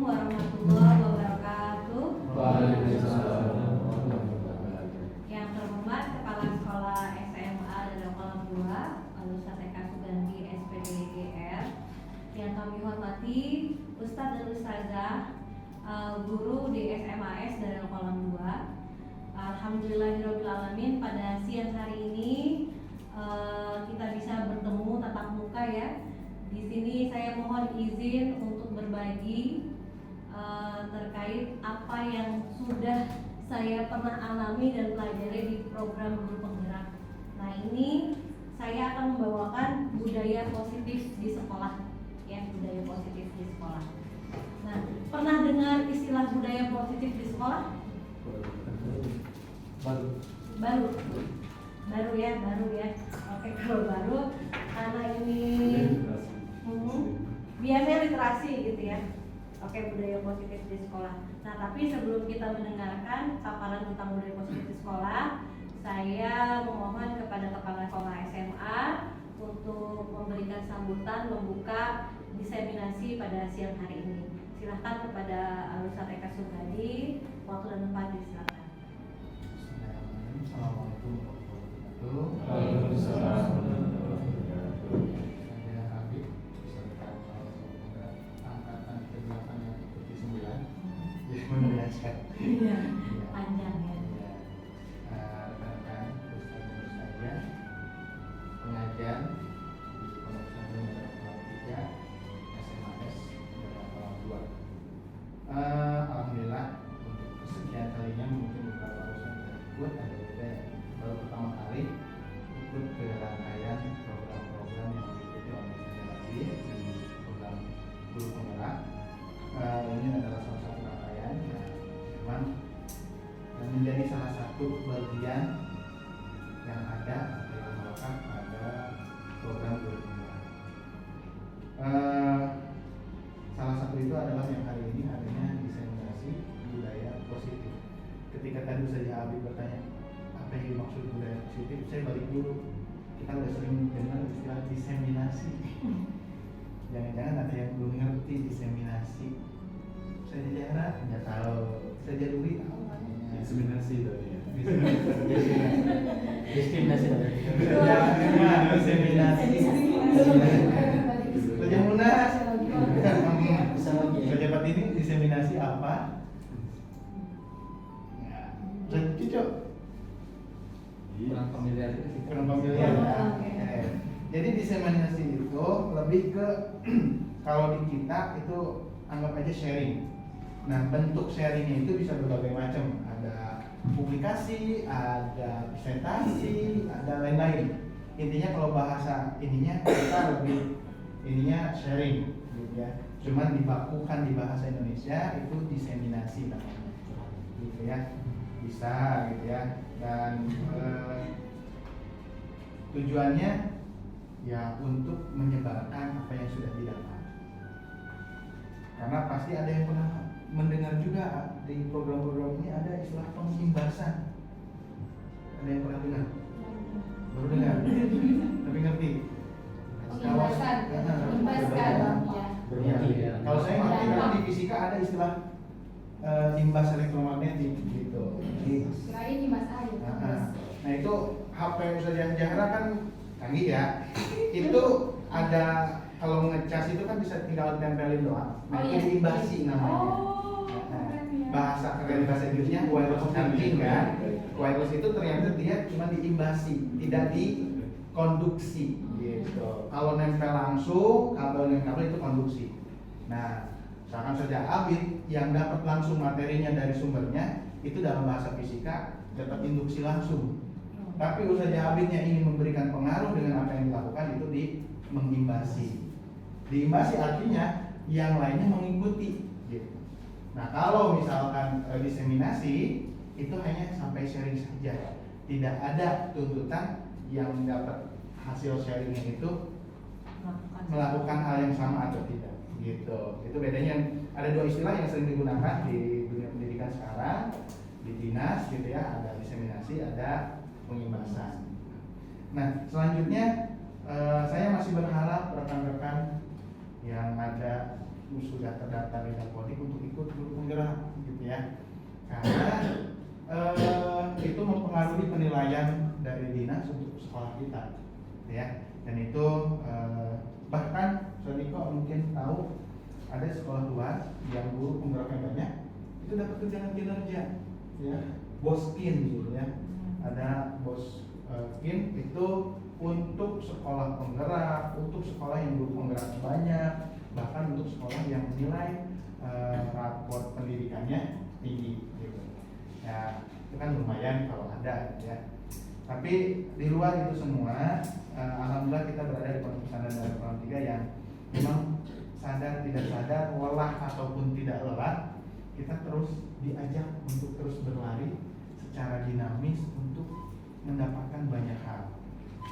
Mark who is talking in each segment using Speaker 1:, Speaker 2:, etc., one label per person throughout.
Speaker 1: warahmatullahi wabarakatuh.
Speaker 2: Waalaikumsalam.
Speaker 1: Yang terhormat Kepala Sekolah SMA Dadang Kolam 2, Alusa TK Sugandi SPDGR. Yang kami hormati Ustadz dan Ustazah, guru di SMAS Dadang Kolam 2. Alhamdulillahirobbilalamin, pada siang hari ini kita bisa bertemu tatap muka ya. Di sini saya mohon izin untuk berbagi terkait apa yang sudah saya pernah alami dan pelajari di program Guru Penggerak. Nah, ini saya akan membawakan budaya positif di sekolah, ya, budaya positif di sekolah. Nah, pernah dengar istilah budaya positif di sekolah? Baru ya. Oke, kalau baru karena ini biasanya literasi gitu ya. Oke, budaya positif di sekolah. Nah, tapi sebelum kita mendengarkan paparan tentang budaya positif di sekolah, saya memohon kepada Kepala Sekolah SMA untuk memberikan sambutan membuka diseminasi pada siang hari ini. Silahkan kepada Alusa TK Sugandi, waktu dan tempat disilakan.
Speaker 3: Assalamualaikum warahmatullahi wabarakatuh.
Speaker 2: Waalaikumsalam.
Speaker 3: Saya Habib, beserta angkatan ke-8 yang ikuti 9. Ya, menurutkan.
Speaker 1: Iya, panjang ya.
Speaker 3: Rekan-rekan Ustaz dan Ustazah, pengajar di Pondok Pesantren Dadang Kolam 3 SMAS Dadang Kolam 2. Alhamdulillah, untuk kesekian kalinya mungkin beberapa urusan tidak ikut, ada juga yang baru pertama kali ikut ke rangkaian program-program yang diikuti oleh saya lagi di program Guru Penggerak. Ini adalah salah satu rangkaian yang memang menjadi salah satu bagian yang ada atau yang melekat pada program Guru Penggerak. Salah satu itu adalah yang hari ini adanya diseminasi budaya positif. Ketika tadi Ustaz Habib bertanya apa yang dimaksud budaya positif, saya balik dulu. Kita udah sering dengar istilah diseminasi. Jangan-jangan ada yang belum ngerti diseminasi. Saya di daerah nggak tahu. Saya jadi Uri tahu kan?
Speaker 2: Diseminasi tadi ya.
Speaker 4: Diskriminasi tadi.
Speaker 3: Diseminasi. Kerja Munas.
Speaker 4: Bisa lagi ya.
Speaker 3: Pejabat ini diseminasi apa? Ya, cocok.
Speaker 4: Kurang familiar itu sih.
Speaker 3: Kurang familiar.
Speaker 1: Oh, oke.
Speaker 3: Jadi diseminasi itu lebih ke kalau di kita itu anggap aja sharing. Nah, bentuk sharingnya itu bisa berbagai macam. Ada publikasi, ada presentasi, ada lain-lain. Intinya kalau bahasa ininya kita lebih ininya sharing, gitu ya. Cuman dibakukan di bahasa Indonesia itu diseminasi namanya, gitu ya. Bisa, gitu ya. Dan tujuannya ya untuk menyebarkan apa yang sudah didapat. Karena pasti ada yang pernah mendengar juga di program-program ini ada istilah pengimbasan. Ada yang pernah dengar? Baru dengar? Tapi ngerti?
Speaker 5: Pengimbasan,
Speaker 3: Ya. Kalau saya ngerti kan di fisika ada istilah imbas elektromagnetik gitu.
Speaker 5: Kirain di Mas Ayu.
Speaker 3: Nah itu HP Ustazah Zahra kan canggih ya. Itu ada kalau ngecas itu kan bisa tinggal tempelin doang. Nah itu diimbasi namanya. Bahasa keren bahasa Inggrisnya wireless charging kan. Wireless itu ternyata dia cuma diimbasi, tidak dikonduksi gitu. Kalau nempel langsung, kabel itu konduksi. Nah, misalkan saja Abid yang dapat langsung materinya dari sumbernya itu dalam bahasa fisika dapat induksi langsung. Tapi usaha Abidnya ingin memberikan pengaruh dengan apa yang dilakukan itu mengimbasi. Diimbasi artinya yang lainnya mengikuti gitu. Nah, kalau misalkan diseminasi itu hanya sampai sharing saja. Tidak ada tuntutan yang dapat hasil sharingnya itu melakukan hal yang sama atau tidak gitu. Itu bedanya. Ada dua istilah yang sering digunakan di dunia pendidikan sekarang, di dinas gitu ya, ada diseminasi, ada pengimbasan. Nah, selanjutnya saya masih berharap rekan-rekan yang ada sudah terdaftar di Dapodik untuk ikut guru penggerak gitu ya. Karena itu mempengaruhi penilaian dari dinas untuk sekolah kita ya. Dan itu bahkan Soniko mungkin tahu ada sekolah luar yang guru penggeraknya banyak itu dapat tunjangan kinerja ya, bos kin gitu ya. Ada bos kin itu untuk sekolah penggerak, untuk sekolah yang guru penggerak banyak, bahkan untuk sekolah yang menilai rapor pendidikannya tinggi gitu. Ya, itu kan lumayan kalau ada ya. Tapi di luar itu semua, alhamdulillah kita berada di Pondok Pesantren Darul Quran 3 yang memang sadar tidak sadar, lelah ataupun tidak lelah, kita terus diajak untuk terus berlari secara dinamis untuk mendapatkan banyak hal.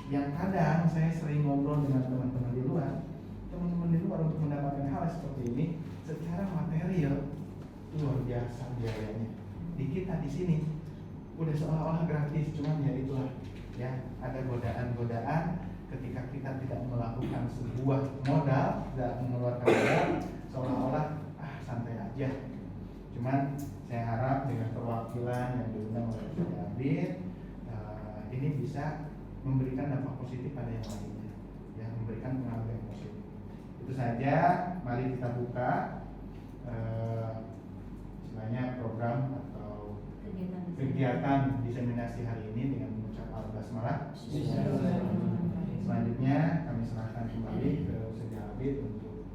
Speaker 3: Yang kadang saya sering ngobrol dengan teman-teman di luar untuk mendapatkan hal seperti ini secara material itu luar biasa biayanya. Di kita di sini udah seolah-olah gratis, cuman ya itulah ya, ada godaan-godaan ketika kita tidak melakukan sebuah modal, tidak mengeluarkan modal, seolah-olah santai aja. Cuman saya harap dengan perwakilan yang diundang oleh Abid ini bisa memberikan dampak positif pada yang lainnya, ya, memberikan pengaruh yang positif. Itu saja, mari kita buka istilahnya program atau kegiatan diseminasi hari ini dengan mengucap al-basmalah. Selanjutnya kami serahkan kembali ke Ustaz Abid untuk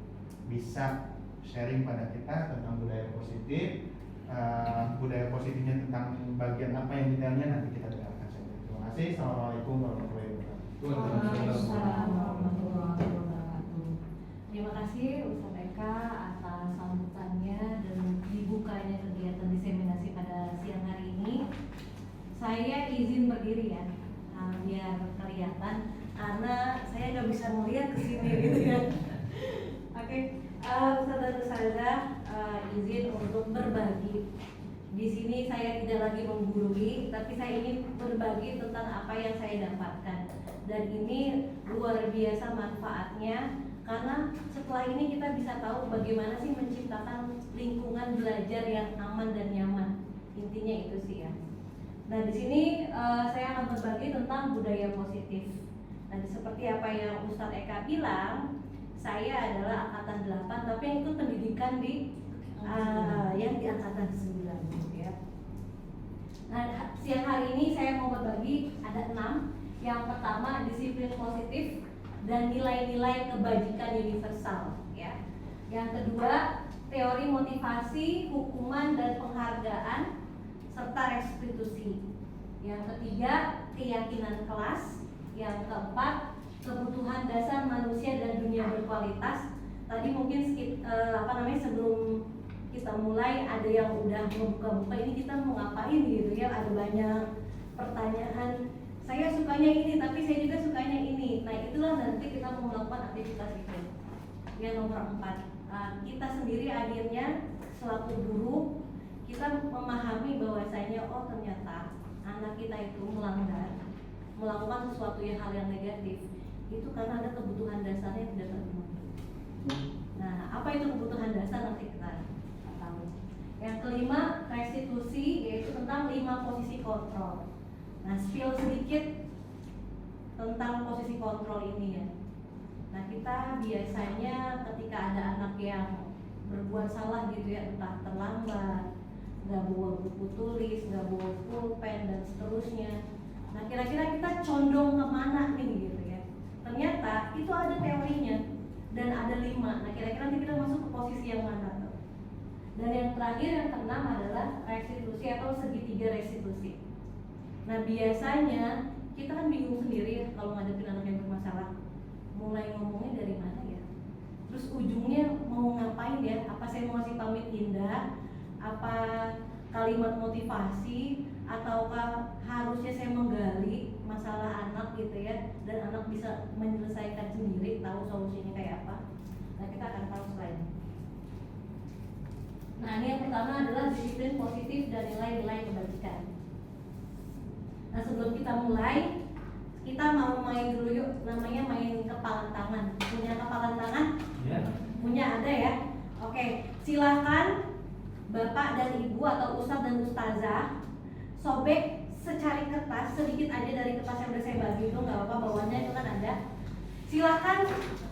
Speaker 3: bisa sharing pada kita tentang budaya positif. Budaya positifnya tentang bagian apa yang detailnya nanti kita dengarkan saja. Terima kasih. Assalamualaikum warahmatullahi wabarakatuh.
Speaker 1: Waalaikumsalam warahmatullahi wabarakatuh. Terima kasih Ustaz Eka atas sambutannya dan dibukanya kegiatan diseminasi pada siang hari ini. Saya izin berdiri ya, biar kelihatan karena saya nggak bisa melihat ke sini gitu ya. Oke, Ustaz dan Ustazah izin untuk berbagi. Di sini saya tidak lagi menggurui, tapi saya ingin berbagi tentang apa yang saya dapatkan. Dan ini luar biasa manfaatnya karena setelah ini kita bisa tahu bagaimana sih menciptakan lingkungan belajar yang aman dan nyaman. Intinya itu sih ya. Nah di sini saya akan berbagi tentang budaya positif. Nah seperti apa yang Ustadz Eka bilang, saya adalah angkatan 8 tapi yang ikut pendidikan di yang di angkatan 9 gitu ya. Nah siang hari ini saya mau berbagi ada 6. Yang pertama disiplin positif dan nilai-nilai kebajikan universal ya. Yang kedua teori motivasi, hukuman dan penghargaan serta restitusi. Yang ketiga keyakinan kelas. Yang keempat kebutuhan dasar manusia dan dunia berkualitas. Tadi mungkin sebelum kita mulai ada yang udah membuka-buka ini kita mau ngapain gitu ya, ada banyak pertanyaan. Saya sukanya ini tapi saya juga sukanya ini. Nah itulah nanti kita mau melakukan aktivitas itu. Yang nomor 4, kita sendiri akhirnya selaku guru kita memahami bahwasanya oh ternyata anak kita itu melanggar, melakukan sesuatu hal yang negatif itu karena ada kebutuhan dasarnya tidak terpenuhi. Nah apa itu kebutuhan dasar nanti kita tahu. Yang kelima restitusi, yaitu tentang 5 posisi kontrol. Nah, spill sedikit tentang posisi kontrol ini ya. Nah, kita biasanya ketika ada anak yang berbuat salah gitu ya, entah terlambat, nggak bawa buku tulis, nggak bawa pulpen dan seterusnya. Nah, kira-kira kita condong kemana nih gitu ya? Ternyata itu ada teorinya dan ada 5. Nah, kira-kira nanti kita masuk ke posisi yang mana tuh? Dan yang terakhir yang keenam adalah restitusi atau segitiga restitusi. Nah biasanya kita kan bingung sendiri ya kalau ngadepin anak yang bermasalah. Mulai ngomongnya dari mana ya? Terus ujungnya mau ngapain ya? Apa saya mau ngasih pamit indah? Apa kalimat motivasi? Ataukah harusnya saya menggali masalah anak gitu ya? Dan anak bisa menyelesaikan sendiri, tahu solusinya kayak apa? Nah kita akan tahu setelah ini. Nah ini yang pertama adalah disiplin positif dan nilai-nilai kebajikan. Nah sebelum kita mulai, kita mau main dulu yuk, namanya main kepalan tangan. Punya kepalan tangan?
Speaker 2: Ya.
Speaker 1: Punya ada ya? Oke, silakan Bapak dan Ibu atau Ustadz dan Ustazah sobek secari kertas sedikit aja dari kertas yang udah saya bagi itu, nggak apa-apa, bawahnya itu kan ada. Silakan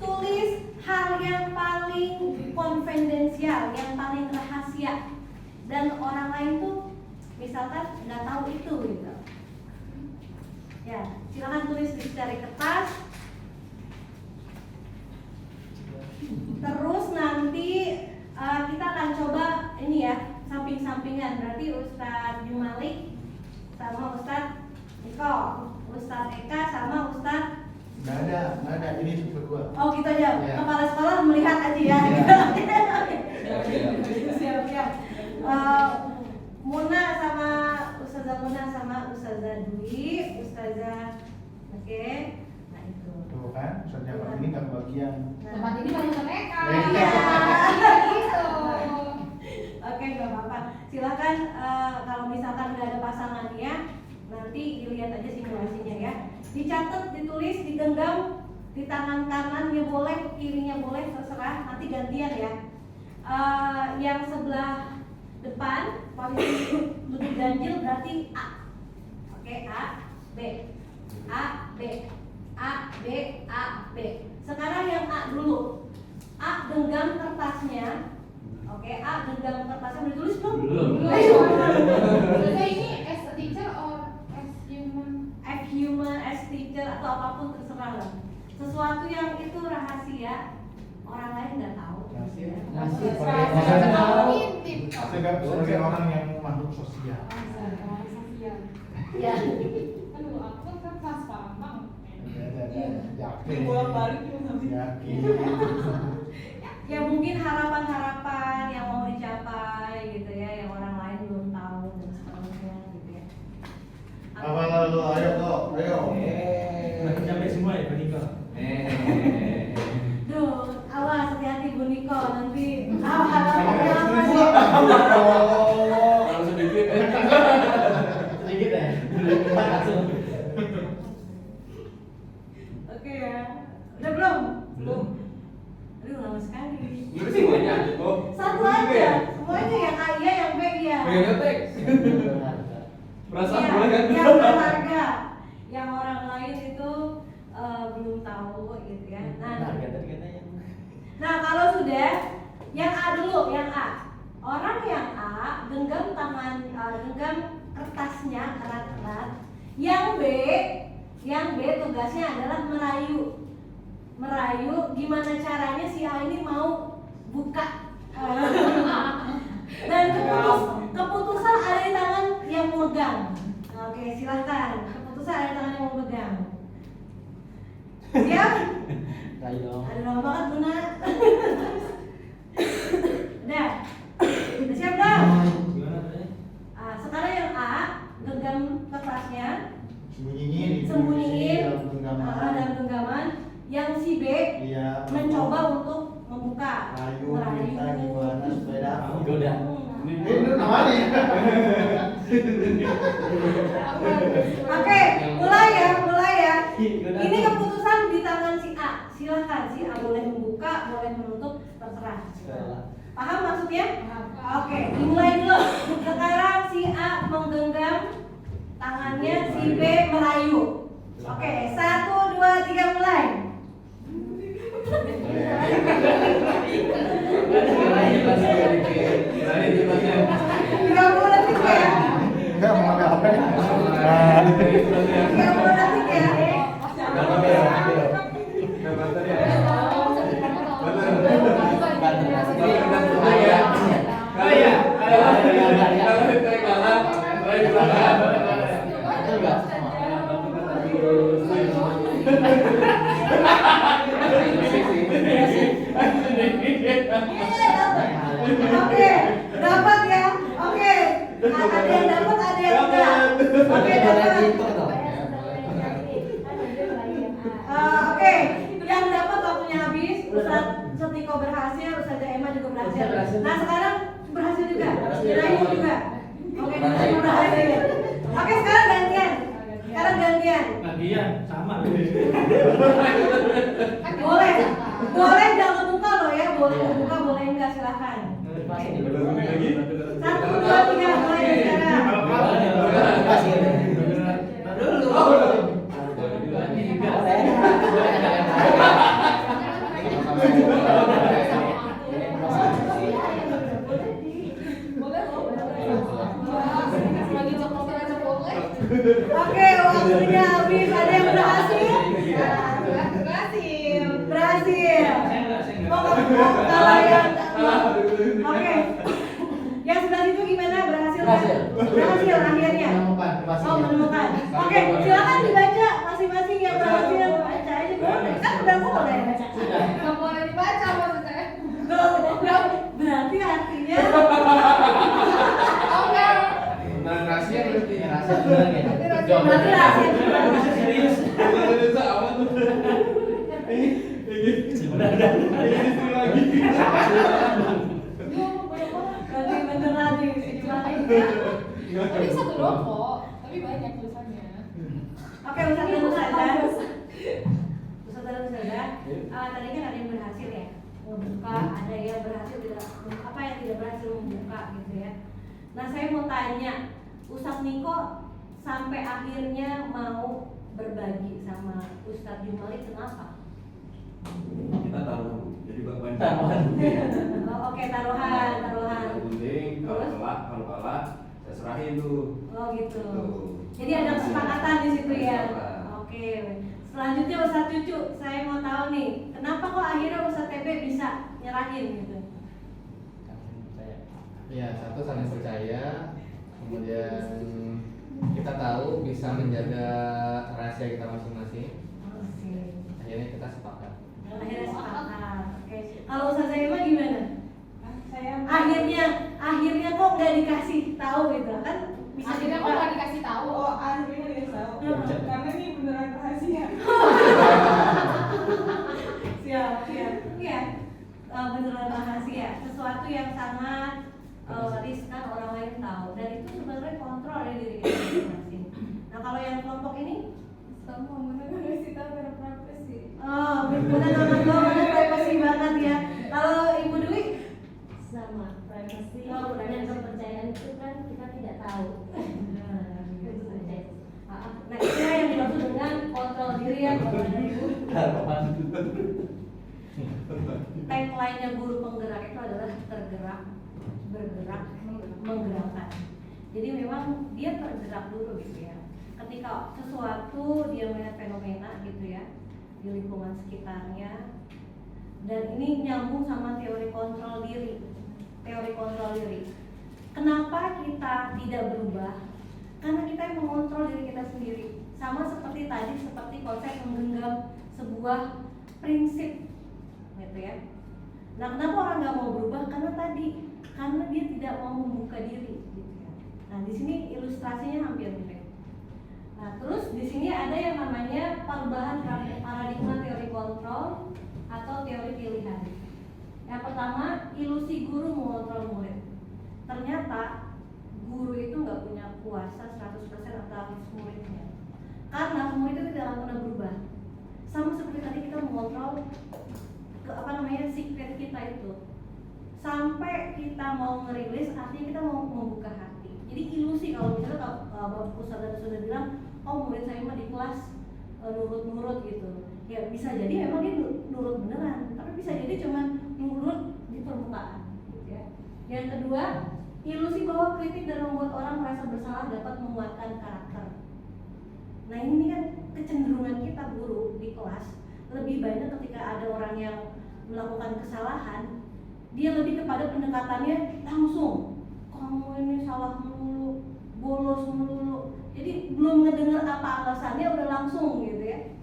Speaker 1: tulis hal yang paling konfidensial, yang paling rahasia, dan orang lain tuh misalkan nggak tahu itu gitu. Ya, silakan tulis di secari kertas. Terus nanti kita akan coba ini ya, samping-sampingan. Berarti Ustadz Jumalik sama Ustadz Niko, Ustadz Eka sama Ustadz.
Speaker 3: Nggak ada, ini berdua.
Speaker 1: Oh gitu aja,
Speaker 3: Ya.
Speaker 1: kepala sekolah melihat aja ya. Siap. Muna sama Ustazah Muna sama Ustazah Dwi, Ustazah, oke. Nah itu.
Speaker 3: Tuh kan, Ustaz Jafar ini nggak kebagian.
Speaker 5: Tempat ini baru mereka.
Speaker 3: Iya.
Speaker 5: Gitu.
Speaker 1: Oke, nggak apa-apa. Silakan kalau misalkan nggak ada pasangannya, nanti dilihat aja simulasinya ya. Dicatat, ditulis, digenggam di tangan kanannya boleh, kirinya boleh, terserah. Nanti gantian ya. Yang sebelah depan posisi duduk ganjil berarti A. Oke, A, B, A, B, A, B, A, B. Sekarang yang A dulu. A genggam kertasnya. Oke, A genggam kertasnya. Udah tulis belum?
Speaker 2: Belum.
Speaker 5: Jadi ini as a teacher or as human?
Speaker 1: As human, as teacher atau apapun terserah lah. Sesuatu yang itu rahasia, orang lain nggak tahu.
Speaker 3: Rahasia.
Speaker 4: Rahasia.
Speaker 5: Kalau intip.
Speaker 3: Sebagai orang yang makhluk sosial.
Speaker 5: Orang sosial.
Speaker 1: Ya.
Speaker 5: Aduh, aku kan transparan banget.
Speaker 3: Yakin. Yakin.
Speaker 1: Ya mungkin harapan-harapan yang mau dicapai gitu ya, yang orang lain belum tahu dan seterusnya gitu ya.
Speaker 3: Apa lalu? Ayo kok, ayo.
Speaker 4: Sampai semua ya, Pak Niko.
Speaker 1: Duh, awas hati-hati Bu Niko nanti harapannya apa sih?
Speaker 2: Kalau sedikit.
Speaker 4: Sedikit ya. Langsung.
Speaker 1: Oke ya. Udah belum?
Speaker 2: Belum.
Speaker 1: Aduh lama sekali.
Speaker 2: Ini semuanya. Oh.
Speaker 1: Satu
Speaker 2: Gitu
Speaker 1: aja.
Speaker 2: ya?
Speaker 1: Semuanya yang A iya, yang B iya.
Speaker 2: Pengen ngetek. Perasaan
Speaker 1: Iya,
Speaker 2: boleh kan?
Speaker 1: yang berharga. Yang orang lain itu belum tahu gitu ya. Nah kalau sudah, yang A dulu, yang A. Orang yang A genggam tangan, genggam kertasnya erat-erat. Yang B tugasnya adalah merayu gimana caranya si A ini mau buka. Dan keputusan ada di tangan yang memegang. Oke, silakan. Keputusan ada di tangan yang memegang. Siap?
Speaker 4: Ayo.
Speaker 1: Ada lama banget Buna. Udah. Udah siap dong?
Speaker 4: Gimana tadi?
Speaker 1: Sekarang yang A genggam kertasnya,
Speaker 3: Sembunyiin.
Speaker 1: sembunyiin
Speaker 3: Dalam genggaman.
Speaker 1: dalam genggaman. Yang si B
Speaker 3: Iya.
Speaker 1: mencoba untuk membuka.
Speaker 3: Rayu kita gimana supaya dapat.
Speaker 4: Goda.
Speaker 3: Itu namanya.
Speaker 1: Oke, mulai ya. Ini keputusan di tangan si A. Silakan si A boleh membuka, boleh menutup, terserah. Paham maksudnya? Oke, dimulai dulu. Sekarang si A menggenggam tangannya, si B merayu. Oke, 1, 2, 3 mulai. 30 detik ya.
Speaker 3: Enggak mau ngambil HP.
Speaker 1: 30 detik ya. Oke, dapat ya. Oke, ada yang dapat, ada yang enggak. Oke, dapat. Oke, yang dapat waktunya habis. Ustadz Setiko berhasil, Ustazah Emma juga berhasil. Nah sekarang berhasil juga, Rayu juga. Oke, semua berhasil. Oke, sekarang gantian.
Speaker 4: Bagian sama.
Speaker 1: Boleh jangan buka loh ya, boleh buka, boleh enggak silahkan. Silahkan.
Speaker 4: Pasti
Speaker 1: Oke.
Speaker 2: Udah lagi.
Speaker 1: 1, 2, 3, mulai dari sekarang.
Speaker 5: Lagi jokong aja boleh.
Speaker 1: Oke, waktunya habis. Ada yang berhasil?
Speaker 5: Berhasil.
Speaker 1: Berhasil.
Speaker 4: Saya enggak.
Speaker 1: Oh, kalau yang oke. Yang sebelah situ gimana? Berhasil nggak?
Speaker 3: Berhasil.
Speaker 1: Berhasil akhirnya.
Speaker 3: Menemukan pasti.
Speaker 1: Oh, menemukan. Oke, silakan dibaca masing-masing yang berhasil. Baca aja boleh. Kan udah boleh.
Speaker 5: Nggak boleh dibaca maksudnya.
Speaker 1: Loh, berarti artinya
Speaker 5: Oh enggak.
Speaker 2: Nah, rahasia berarti.
Speaker 3: Rahasia beneran ya.
Speaker 1: berarti rahasia juga.
Speaker 4: Serius.
Speaker 2: Indonesia aman tuh. Ini lagi.
Speaker 1: Berarti bener lagi gimana?
Speaker 5: Tapi satu doang kok. Tapi banyak tulisannya.
Speaker 1: Oke, Ustaz dan Ustazah. Ustaz dan Ustazah, tadi kan ada yang berhasil ya membuka, ada yang berhasil tidak, apa yang tidak berhasil membuka gitu ya. Nah, saya mau tanya, Ustaz Niko sampai akhirnya mau berbagi sama Ustaz Jumali kenapa?
Speaker 2: Kita taruh. Jadi bapak
Speaker 4: Taruhan.
Speaker 1: Oh, oke, taruhan.
Speaker 2: Yang penting kalau kalah saya serahin tuh.
Speaker 1: Oh gitu.
Speaker 2: Tuh.
Speaker 1: Jadi ada kesepakatan di situ ya.
Speaker 2: Kesepakatan.
Speaker 1: Oke. Selanjutnya Ustadz Cucu, saya mau tahu nih, kenapa kok akhirnya Ustadz TB bisa nyerahin gitu?
Speaker 6: Ya, satu saling percaya, kemudian kita tahu bisa menjaga rahasia kita masing-masing.
Speaker 1: Oke.
Speaker 6: Akhirnya kita sepakat.
Speaker 1: Akhirnya sepakat. Oke. Kalau Ustadz Zaima gimana?
Speaker 5: Saya
Speaker 1: Akhirnya kok nggak dikasih tahu gitu kan? Bisa
Speaker 5: akhirnya kok
Speaker 1: dibuka.
Speaker 5: nggak dikasih tahu.
Speaker 7: Oh, akhirnya dia tahu. Karena ini beneran rahasia.
Speaker 1: Siap. Iya. Beneran rahasia. Sesuatu yang sangat riskan orang lain tahu, dan itu sebenarnya kontrol dari diri kita masing-masing. Nah, kalau yang kelompok ini,
Speaker 5: Sama beneran ngasih tahu karena privacy.
Speaker 1: oh, benar banget, privacy banget ya. Kalau Ibu Dwi,
Speaker 8: Sama, privacy
Speaker 1: Oh,
Speaker 8: dan
Speaker 1: privacy.
Speaker 8: kepercayaan itu kan kita tidak tahu.
Speaker 1: nah itu yang dimaksud dengan kontrol diri ya, kontrol diri. Tagline-nya guru penggerak itu adalah tergerak, bergerak, menggerakkan. Jadi memang dia tergerak dulu gitu ya. Ketika sesuatu dia melihat fenomena gitu ya di lingkungan sekitarnya, dan ini nyambung sama teori kontrol diri. Teori kontrol diri. Kenapa kita tidak berubah? Karena kita yang mengontrol diri kita sendiri. Sama seperti tadi, seperti konsep menggenggam sebuah prinsip gitu ya. Nah, kenapa orang nggak mau berubah? Karena dia tidak mau membuka diri gitu ya. Nah, di sini ilustrasinya hampir mirip. Nah, terus di sini ada yang namanya perubahan paradigma teori kontrol atau teori pilihan. Yang pertama, ilusi guru mengontrol murid. Ternyata guru itu nggak punya kuasa 100% atas muridnya. Karena murid itu tidak akan pernah berubah. Sama seperti tadi kita mengontrol secret kita itu. Sampai kita mau ngerilis, artinya kita mau membuka hati. Jadi ilusi kalau misalnya Bapak Ustadz sudah bilang, oh murid saya mah di kelas nurut-nurut gitu. Ya bisa jadi memang dia nurut beneran, tapi bisa jadi cuma nurut di permukaan gitu ya. Yang kedua, ilusi bahwa kritik dan membuat orang merasa bersalah dapat menguatkan karakter. Nah ini kan kecenderungan kita guru di kelas, lebih banyak ketika ada orang yang melakukan kesalahan, dia lebih kepada pendekatannya langsung, kamu ini salah melulu, bolos melulu. Jadi belum ngedenger apa alasannya udah langsung gitu ya.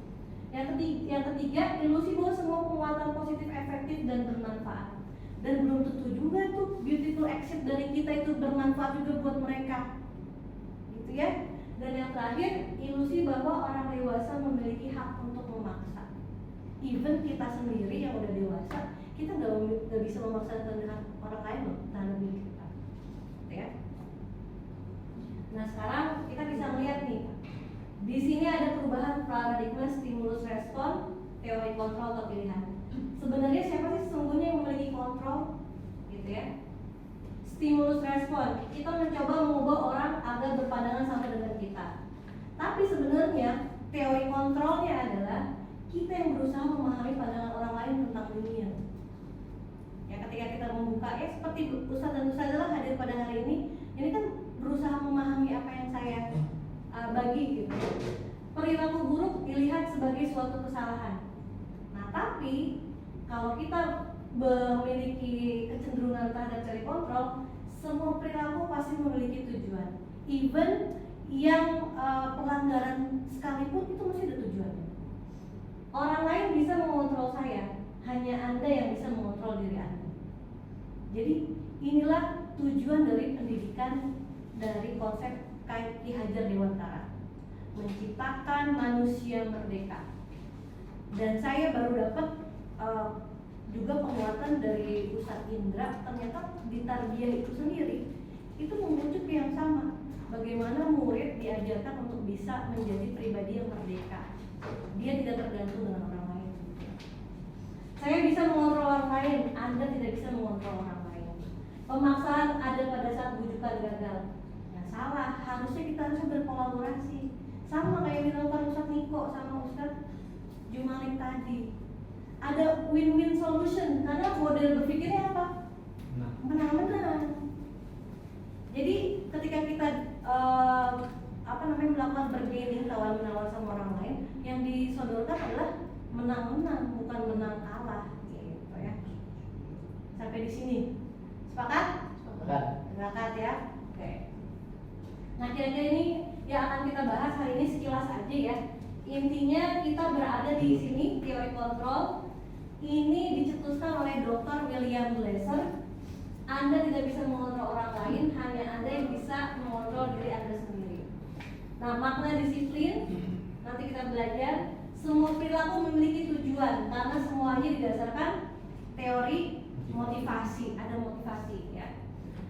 Speaker 1: Yang ketiga, ilusi bahwa semua penguatan positif efektif dan bermanfaat. Dan belum tentu juga tuh beautiful exit dari kita itu bermanfaat juga buat mereka. Gitu ya. Dan yang terakhir, ilusi bahwa orang dewasa memiliki hak untuk memaksa. Even kita sendiri yang udah dewasa, kita nggak bisa memaksa kehendak orang lain loh, terhadap diri kita. Gitu ya. Nah sekarang kita bisa melihat nih, di sini ada perubahan paradigma stimulus respon, teori kontrol atau pilihan. Sebenarnya siapa sih sesungguhnya yang memiliki kontrol? Gitu gitu ya. Stimulus respon, kita mencoba mengubah orang agar berpandangan sama dengan kita. Tapi sebenarnya teori kontrolnya adalah kita yang berusaha memahami pandangan orang lain tentang dunia. Ya, ketika kita membuka, seperti Ustadz dan Ustadzah hadir pada hari ini kan berusaha memahami apa yang saya bagi gitu. Perilaku buruk dilihat sebagai suatu kesalahan. Nah, tapi kalau kita memiliki kecenderungan terhadap teori kontrol, semua perilaku pasti memiliki tujuan. Even yang pelanggaran sekalipun itu mesti ada tujuannya. Orang lain bisa mengontrol saya, hanya Anda yang bisa mengontrol diri Anda. Jadi inilah tujuan dari pendidikan dari konsep Ki Hajar Dewantara, menciptakan manusia merdeka. Dan saya baru dapat juga penguatan dari Ustadz Indra, ternyata di tarbiyah itu sendiri itu mengerucut yang sama. Bagaimana murid diajarkan untuk bisa menjadi pribadi yang merdeka. Dia tidak tergantung dengan orang lain. Saya bisa mengontrol orang lain, Anda tidak bisa mengontrol orang lain. Pemaksaan ada pada saat bujukan gagal. Nah, salah, harusnya kita harus berkolaborasi. Sama kayak yang dilakukan Ustadz Niko sama Ustadz Jumalik tadi. Ada win-win solution, karena model berpikirnya apa? Menang-menang. Jadi ketika kita melakukan bargaining, tawar-menawar sama orang lain, yang disodorkan adalah menang-menang, bukan menang kalah, gitu ya. Sampai di sini, sepakat? Sepakat ya. Oke. Nah, kira-kira ini yang akan kita bahas hari ini sekilas aja ya. Intinya kita berada di sini, teori kontrol ini dicetuskan oleh Dr. William Glasser. Anda tidak bisa mengontrol orang lain, hanya Anda yang bisa mengontrol diri Anda sendiri. Nah, makna disiplin, nanti kita belajar. Semua perilaku memiliki tujuan, karena semuanya didasarkan teori motivasi, ada motivasi ya.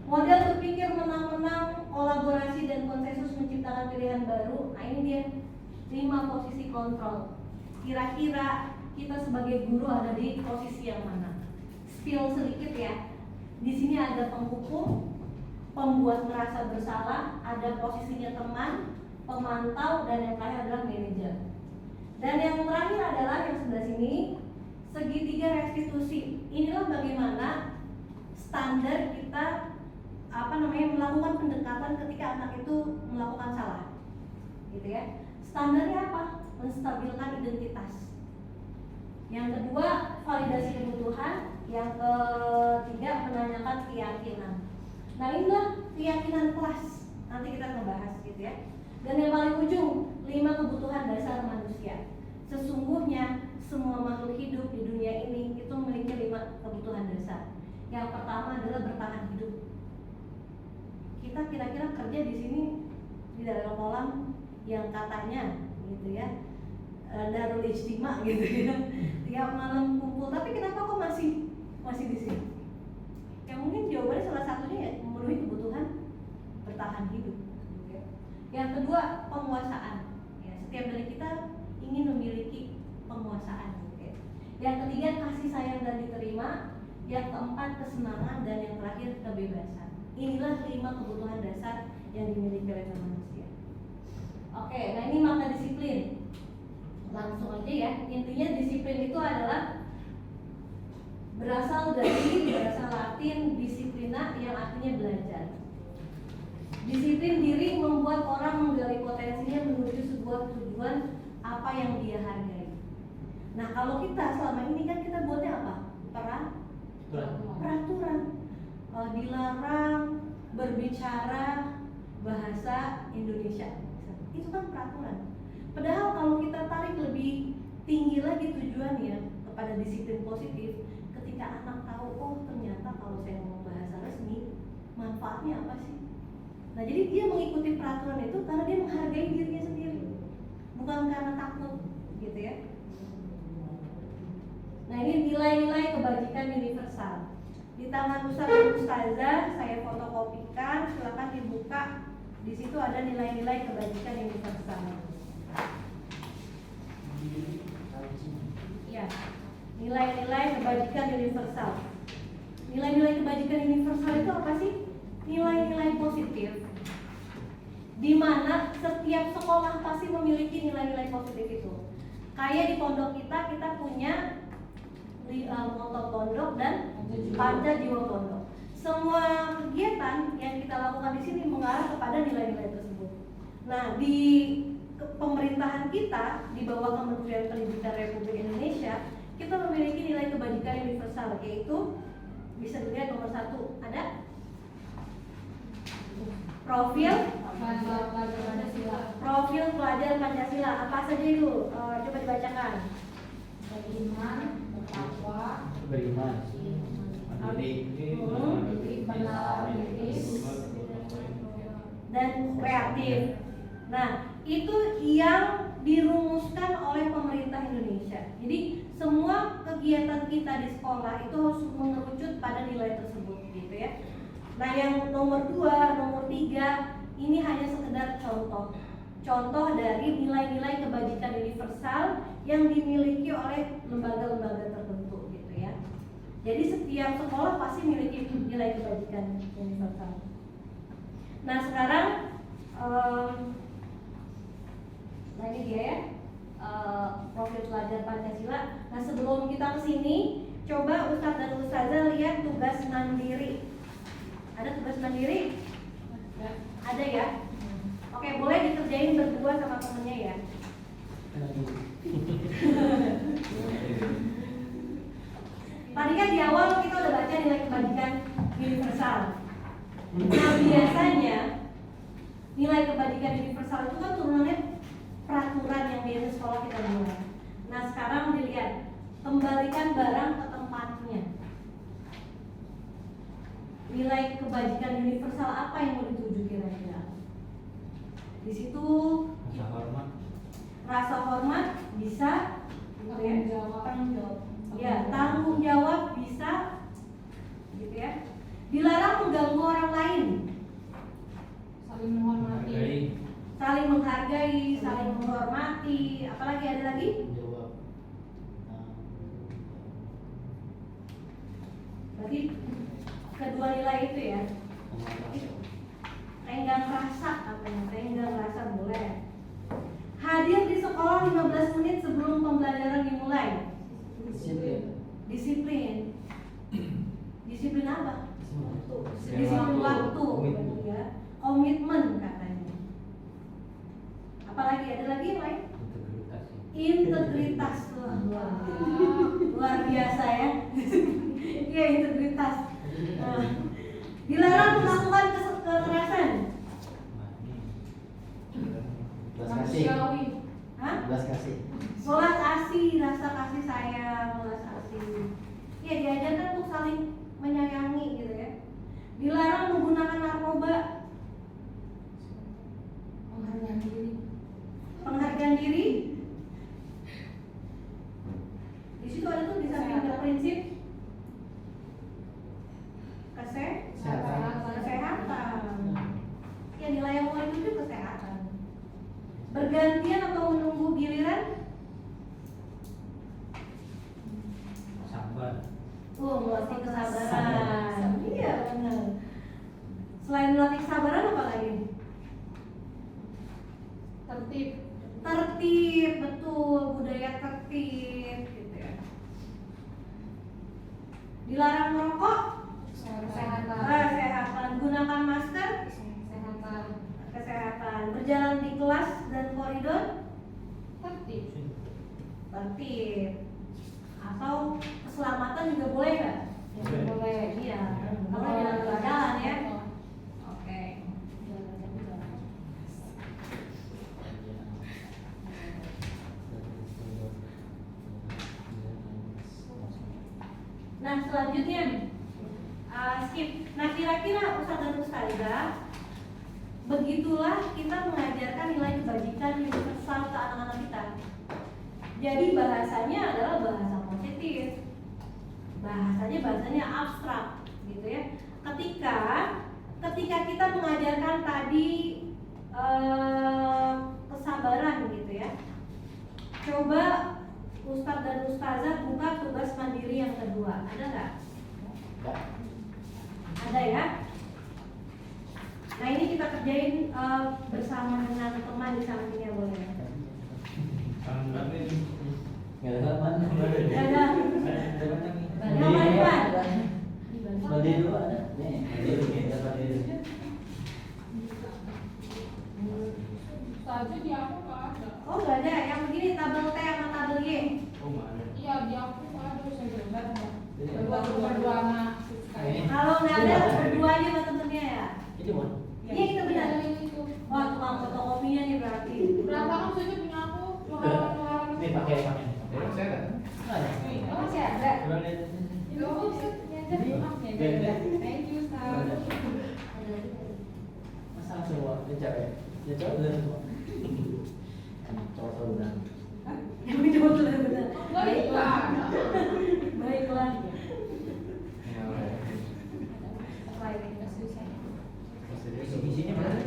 Speaker 1: Model berpikir menang-menang, kolaborasi dan konsensus menciptakan pilihan baru. Nah, ini dia 5 posisi kontrol. Kira-kira kita sebagai guru ada di posisi yang mana? Spill sedikit ya. Di sini ada penghukum, pembuat merasa bersalah, ada posisinya teman, pemantau, dan yang terakhir adalah manajer. Dan yang terakhir adalah yang sebelah sini, segitiga restitusi. Inilah bagaimana standar kita melakukan pendekatan ketika anak itu melakukan salah, gitu ya. Standarnya apa? Menstabilkan identitas. Yang kedua, validasi kebutuhan. Yang ketiga, menanyakan keyakinan. Nah, inilah keyakinan kelas. Nanti kita ngebahas gitu ya. Dan yang paling ujung, 5 kebutuhan dasar manusia. Sesungguhnya semua makhluk hidup di dunia ini itu memiliki 5 kebutuhan dasar. Yang pertama adalah bertahan hidup. Kita kira-kira kerja di sini di dalam kolam yang katanya gitu ya, Darul Ijtima gitu ya, tiap malam kumpul, tapi kenapa kok masih di sini? Ya mungkin jawabannya salah satunya ya memenuhi kebutuhan bertahan hidup. Yang kedua, penguasaan. Ya, setiap dari kita ingin memiliki penguasaan. Yang ketiga, kasih sayang dan diterima. Yang keempat, kesenangan, dan yang terakhir, kebebasan. Inilah 5 kebutuhan dasar yang dimiliki oleh manusia. Oke, nah ini makna disiplin. Langsung aja ya. Intinya disiplin itu adalah berasal dari bahasa Latin disiplina yang artinya belajar. Disiplin diri membuat orang menggali potensinya menuju sebuah tujuan apa yang dia hargai. Nah, kalau kita selama ini kan kita buatnya apa? Peraturan. Dilarang berbicara bahasa Indonesia. Itu kan peraturan. Padahal kalau kita tarik lebih tinggi lagi tujuannya kepada disiplin positif, ketika anak tahu, oh ternyata kalau saya ngomong bahasa resmi, manfaatnya apa sih? Nah, jadi dia mengikuti peraturan itu karena dia menghargai dirinya sendiri, bukan karena takut, gitu ya. Nah, ini nilai-nilai kebajikan universal. Di tangan Ustaz dan Ustazah saya fotokopikan, silakan dibuka. Di situ ada nilai-nilai kebajikan universal. Ya, nilai-nilai kebajikan universal. Nilai-nilai kebajikan universal itu apa sih? Nilai-nilai positif di mana setiap sekolah pasti memiliki nilai-nilai positif itu. Kayak di pondok kita punya moto pondok dan panca jiwa pondok. Semua kegiatan yang kita lakukan di sini mengarah kepada nilai-nilai tersebut. Nah, di pemerintahan kita di bawah Kementerian Pendidikan Republik Indonesia, kita memiliki nilai kebajikan universal, yaitu bisa dilihat nomor 1 ada profil pelajar Pancasila. Apa saja itu? Coba dibacakan.
Speaker 5: Beriman, bertakwa,
Speaker 4: Beriman.
Speaker 5: benar,
Speaker 1: Dan kreatif. Nah, itu yang dirumuskan oleh pemerintah Indonesia. Jadi semua kegiatan kita di sekolah itu harus mengerucut pada nilai tersebut, gitu ya. Nah, yang nomor 2, nomor 3 ini hanya sekedar contoh dari nilai-nilai kebajikan universal yang dimiliki oleh lembaga-lembaga tertentu, gitu ya. Jadi setiap sekolah pasti memiliki nilai kebajikan universal. Nah, sekarang nah ini dia ya, profil pelajar Pancasila. Nah, sebelum kita kesini, coba Ustadz dan Ustazah lihat tugas mandiri. Ada tugas mandiri? Ada ya? Oke, boleh dikerjain berdua sama temennya ya. Tadi kan di awal kita udah baca nilai kebajikan universal. Nah, biasanya nilai kebajikan universal itu kan turunannya peraturan yang biasa sekolah kita mulai. Nah, sekarang dilihat, kembalikan barang ke tempatnya. Nilai kebajikan universal apa yang mau dituju kira-kira? Di situ
Speaker 4: Rasa hormat.
Speaker 1: rasa hormat bisa, gitu ya.
Speaker 5: tanggung jawab.
Speaker 1: Ya, tanggung jawab bisa, gitu ya. Dilarang mengganggu orang lain,
Speaker 5: Saling menghormati.
Speaker 1: saling menghargai, saling menghormati. Apalagi ada lagi?
Speaker 4: Jawab.
Speaker 1: Berarti kedua nilai itu ya. Tenggang rasa, katanya tenggang rasa boleh. Hadir di sekolah 15 menit sebelum pembelajaran dimulai. Disiplin. Disiplin apa? Disiplin waktu, ya. Komitmen katanya. Apalagi ada lagi yang lain? Integritas. Luar biasa ya. Iya, integritas. Dilarang melakukan kekerasan.
Speaker 5: Manusiawi.
Speaker 1: Hah?
Speaker 6: Belas kasih.
Speaker 1: Belas kasih, rasa kasih sayang, belas kasih. Ya, diajarkan untuk saling menyayangi gitu ya. Dilarang menggunakan narkoba.
Speaker 5: Penghargaan diri.
Speaker 1: Penghargaan diri. Di situ ada tuh di samping prinsip kesehatan. Ya, nilai yang mulai itu kesehatan. Bergantian atau menunggu giliran?
Speaker 4: Sabar.
Speaker 1: Melatih kesabaran. Iya, benar. Selain melatih kesabaran apa lagi?
Speaker 5: Tertib.
Speaker 1: Tertib, betul, budaya tertib gitu ya. Dilarang merokok, kesehatan. Gunakan masker, kesehatan. Berjalan di kelas dan koridor,
Speaker 5: Tertib.
Speaker 1: tertib. Atau keselamatan juga boleh nggak?
Speaker 5: Boleh.
Speaker 1: Iya, kalau jalan-jalan ya. Oke. Nah, selanjutnya skip. Nah, kira-kira Ustadz dan Ustazah, begitulah kita mengajarkan nilai kebajikan universal ke anak-anak kita. Jadi bahasanya adalah bahasa positif. Bahasanya abstrak gitu ya. Ketika kita mengajarkan tadi kesabaran gitu ya. Coba Ustadz dan Ustazah buka tugas mandiri yang kedua. Ada nggak? Ada ya? Nah ini kita kerjain bersama dengan teman di sampingnya boleh ya?
Speaker 4: Nggak ada halaman.
Speaker 1: Nggak ada. Yang mana Pak?
Speaker 4: Badi dulu ada. Nih, badi dulu.
Speaker 5: Saja di aku nggak ada.
Speaker 1: Oh nggak ada, yang begini tabel T sama tabel Y.
Speaker 6: Oh mana?
Speaker 5: Iya di aku nggak ada. Saya benar nggak.
Speaker 4: Ini
Speaker 5: Berdua anak.
Speaker 1: Kalau nggak ada berdua aja sama temennya ya?
Speaker 4: Ini Mon.
Speaker 1: Iya kita benar.
Speaker 5: Itu.
Speaker 1: Wah tukang fotokopinya nih berarti.
Speaker 5: Berantakan saja punya aku.
Speaker 4: Ini pakai.
Speaker 6: Masih ada?
Speaker 4: Ada.
Speaker 5: Oh masih ada.
Speaker 4: Coba lihat.
Speaker 5: Oh, thank you, Sal.
Speaker 4: Masa semua ini cewek. Ya cowok bener semua. Cowok bener.
Speaker 1: Yang itu benar.
Speaker 5: Baiklah.
Speaker 1: Baiklah.
Speaker 4: Kisi-kisinya mana?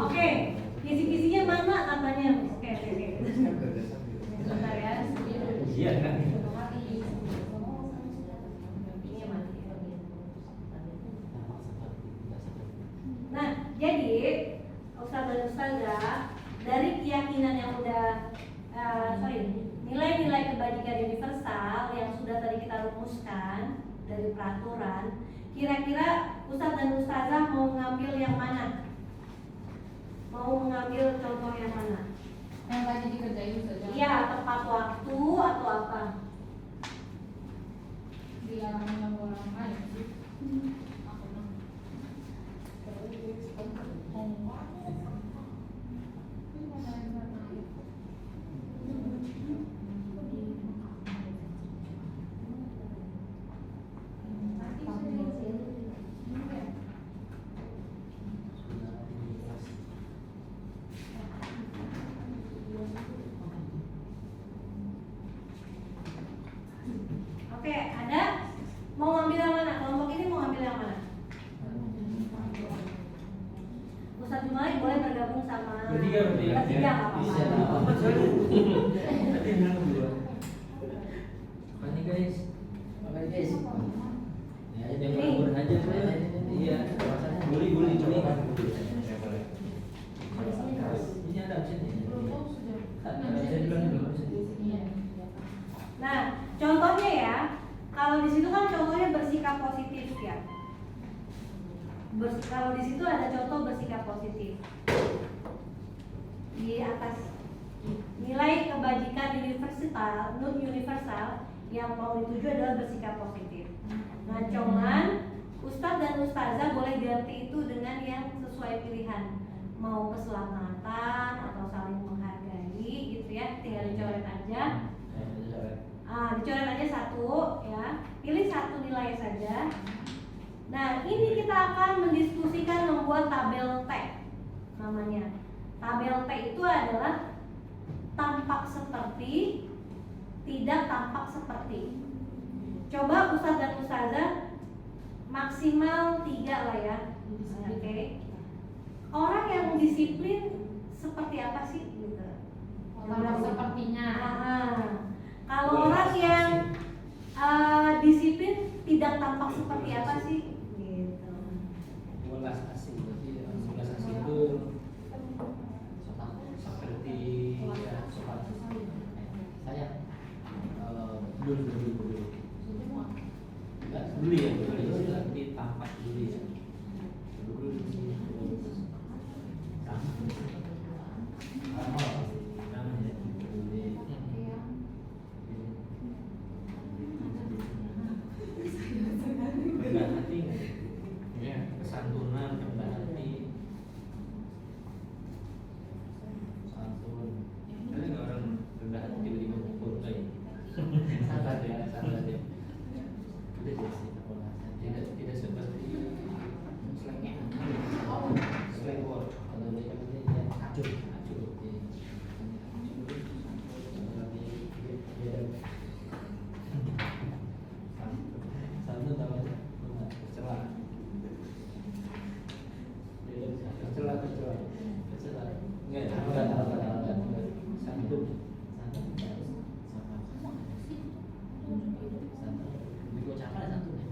Speaker 1: Oke, kisi-kisinya mana katanya? Oke. Sebentar ya.
Speaker 4: Iya kan?
Speaker 1: Nah, jadi Ustaz dan Ustazah dari keyakinan yang udah nilai-nilai kebajikan universal yang sudah tadi kita rumuskan dari peraturan, kira-kira Ustaz dan Ustazah mau mengambil yang mana? Mau mengambil contoh yang mana?
Speaker 5: Yang tadi dikerjain saja.
Speaker 1: Iya, tepat waktu atau apa?
Speaker 5: Dilarang yang orang lain sih. Aku mah.
Speaker 1: Oke, ada? Mau ngambil yang mana? Kelompok ini mau ngambil yang mana? Ustaz Jumali boleh bergabung sama
Speaker 4: Bertiga,
Speaker 1: nggak apa-apa.
Speaker 4: Tadi bilang dua. Makanya guys. Ya, jangan kabur aja. Iya, rasanya guli. Ini ada absennya. Ada absen dulu.
Speaker 1: Nah, contohnya ya, kalau di situ kan contohnya bersikap positif ya. Kalau di situ ada contoh bersikap positif. Di atas nilai kebajikan universal yang mau dituju adalah bersikap positif. Nah, cuman Ustadz dan Ustazah boleh ganti itu dengan yang sesuai pilihan, mau keselamatan atau saling menghargai gitu ya, tinggal dicoret aja. Dicoret aja satu ya, pilih satu nilai saja. Nah ini kita akan mendiskusikan membuat tabel T namanya. Tabel T itu adalah tampak seperti, tidak tampak seperti. Coba Ustadz dan Ustazah maksimal 3 lah ya. Oke. Orang yang disiplin seperti apa sih gitu?
Speaker 5: Orang sepertinya.
Speaker 1: Kalau orang yang disiplin tidak tampak seperti apa sih? Gitu.
Speaker 4: Ulas asing berarti ulas asing itu seperti ya sopan. Saya dulu. Enggak dulu ya, tapi tampak dulu ya. Dulu namanya rendah hati, ya kesantunan, rendah hati, santun. Ada nggak orang rendah hati tiba-tiba pukul kayak santai ya. Udah sih, tidak seperti slang word. Kalau dia acuh. Santun namanya tercela. Enggak, santun. Di ucapan ada santunnya.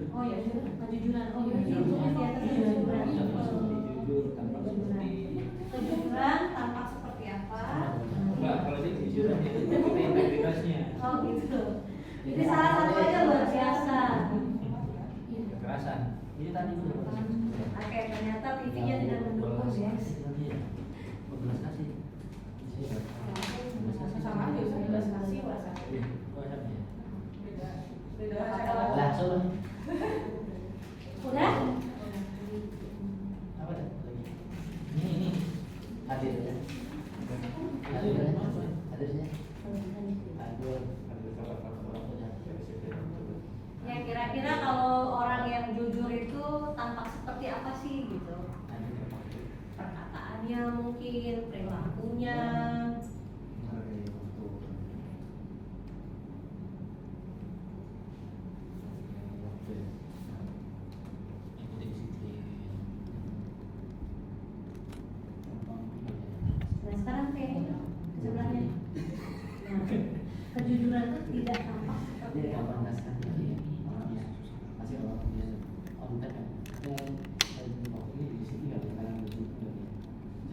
Speaker 1: Oh ya, kejujuran. Oh iya,
Speaker 4: Jujur,
Speaker 1: itu di atas kejujuran.
Speaker 4: jujur tampak seperti
Speaker 1: Kejujuran tampak seperti apa?
Speaker 4: enggak, kalau dia kejujuran itu seperti integritasnya.
Speaker 1: Oh gitu. Jadi salah satu aja luar biasa.
Speaker 4: Kekerasan. Ini tadi udah
Speaker 1: Oke, ternyata TV-nya tidak mendukung ya.
Speaker 4: belas kasih.
Speaker 5: Sama aja, 11 kasih WhatsApp.
Speaker 7: Beda cara.
Speaker 4: Langsung.
Speaker 1: Udah?
Speaker 4: Apa dah? Ini hadir ya. Hadir ya. Hadirnya. Hadir.
Speaker 1: Ya kira-kira kalau orang yang jujur itu tampak seperti apa sih gitu? Perkataannya mungkin, perilakunya. Nah sekarang kayak sebelahnya. Nah, kejujuran itu tidak tampak seperti apa?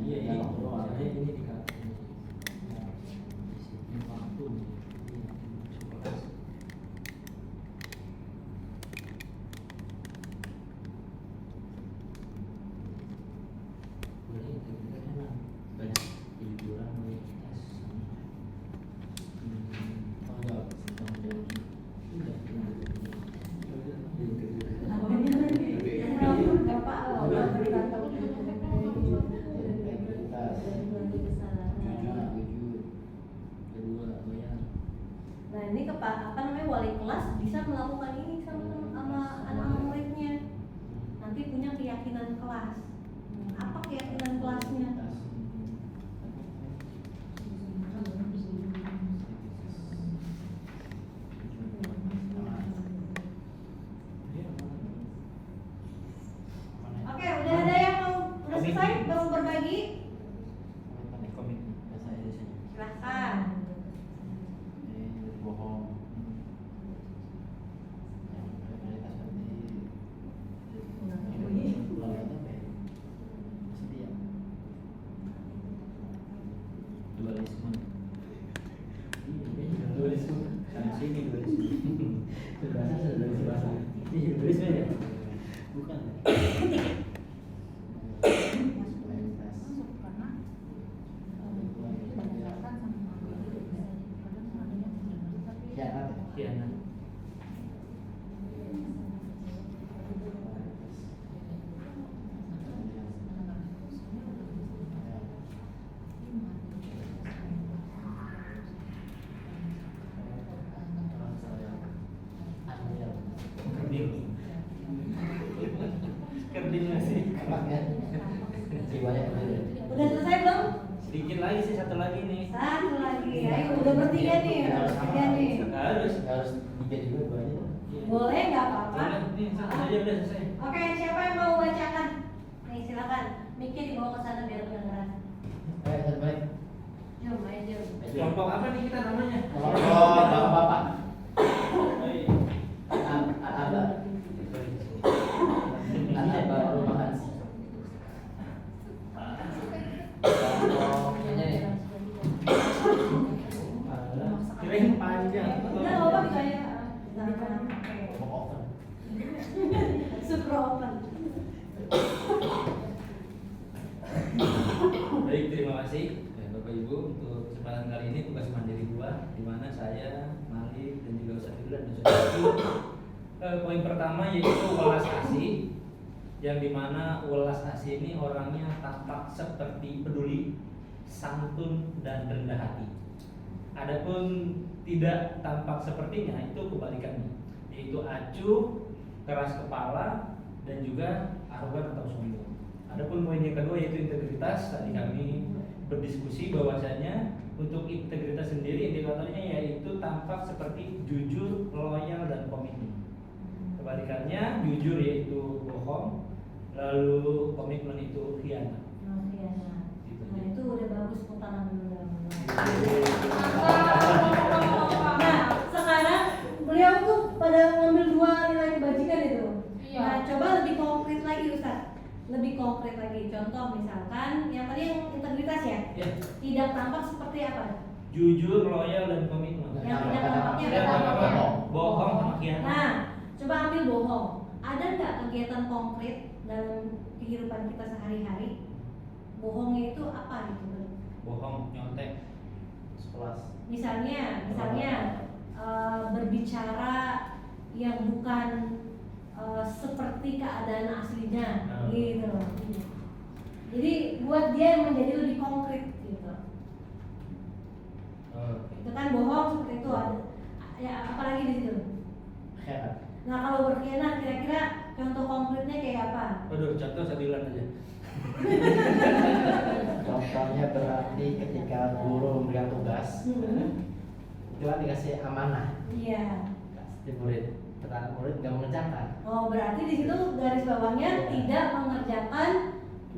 Speaker 4: Iya, ini ini di
Speaker 1: Nah ini apa namanya wali kelas bisa melakukan ini sama anak muridnya. Nanti punya keyakinan kelas. Apa keyakinan kelasnya? Oke, udah ada yang udah selesai mau berbagi? Silahkan.
Speaker 4: Bukan. Khianat. Kerding masih.
Speaker 1: Udah selesai belum?
Speaker 4: Sedikit lagi sih, satu lagi nih.
Speaker 1: Satu lagi. Ayo udah bertiga nih. Udah bertiga nih.
Speaker 4: Harus tiga juga banyak.
Speaker 1: Boleh nggak apa-apa?
Speaker 4: Nih, satu aja udah selesai.
Speaker 1: Oke, siapa yang mau bacakan? Nih silakan. Mikir dibawa ke sana biar kedengeran.
Speaker 4: Baik.
Speaker 1: Jom, ayo jom.
Speaker 4: Kelompok apa nih kita namanya?
Speaker 6: Bapak.
Speaker 4: Rumahan. Kirain panjang.
Speaker 1: Udah nggak apa bisa ya. Super open.
Speaker 4: Baik, terima kasih Bapak Ibu untuk kesempatan kali ini tugas mandiri gua, di mana saya, Malik dan juga Ustaz Fidul dan Ustaz Fidul. Poin pertama yaitu welas asih, yang dimana welas asih ini orangnya tampak seperti peduli, santun dan rendah hati. Adapun tidak tampak sepertinya itu kebalikannya, yaitu acuh, keras kepala dan juga arogan atau sombong. Adapun poin yang kedua yaitu integritas. Tadi kami berdiskusi bahwasanya untuk integritas sendiri indikatornya yaitu tampak seperti jujur, loyal dan komitmen. Kebalikannya jujur yaitu bohong, lalu komitmen itu khianat.
Speaker 1: Nah itu udah bagus putaran dulu.
Speaker 5: Mantap.
Speaker 1: Nah sekarang beliau tuh pada ngambil 2 nilai kebajikan itu. lebih konkret lagi. Contoh misalkan yang tadi yang integritas ya,
Speaker 4: Ya.
Speaker 1: tidak tampak seperti apa?
Speaker 4: Jujur, loyal, dan komitmen.
Speaker 1: Yang tidak tampaknya
Speaker 4: Tidak
Speaker 1: apa?
Speaker 4: tampaknya bohong sama khianat.
Speaker 1: Nah, coba ambil bohong. Ada nggak kegiatan konkret dalam kehidupan kita sehari-hari? Bohongnya itu apa gitu?
Speaker 4: Bohong, nyontek, sekelas.
Speaker 1: Misalnya berbicara yang bukan seperti keadaan aslinya, gitu. Jadi buat dia menjadi lebih konkret gitu. Itu kan bohong seperti itu ada. Ya apalagi di situ. Nah kalau berkhianat kira-kira contoh konkretnya kayak apa?
Speaker 4: Waduh, contoh sadilan aja.
Speaker 9: Contohnya berarti ketika guru memberikan tugas, itu kan dikasih amanah,
Speaker 1: Iya.
Speaker 9: kasih murid, ternyata murid nggak mengerjakan.
Speaker 1: Oh berarti di situ garis bawahnya
Speaker 9: Iya.
Speaker 1: tidak mengerjakan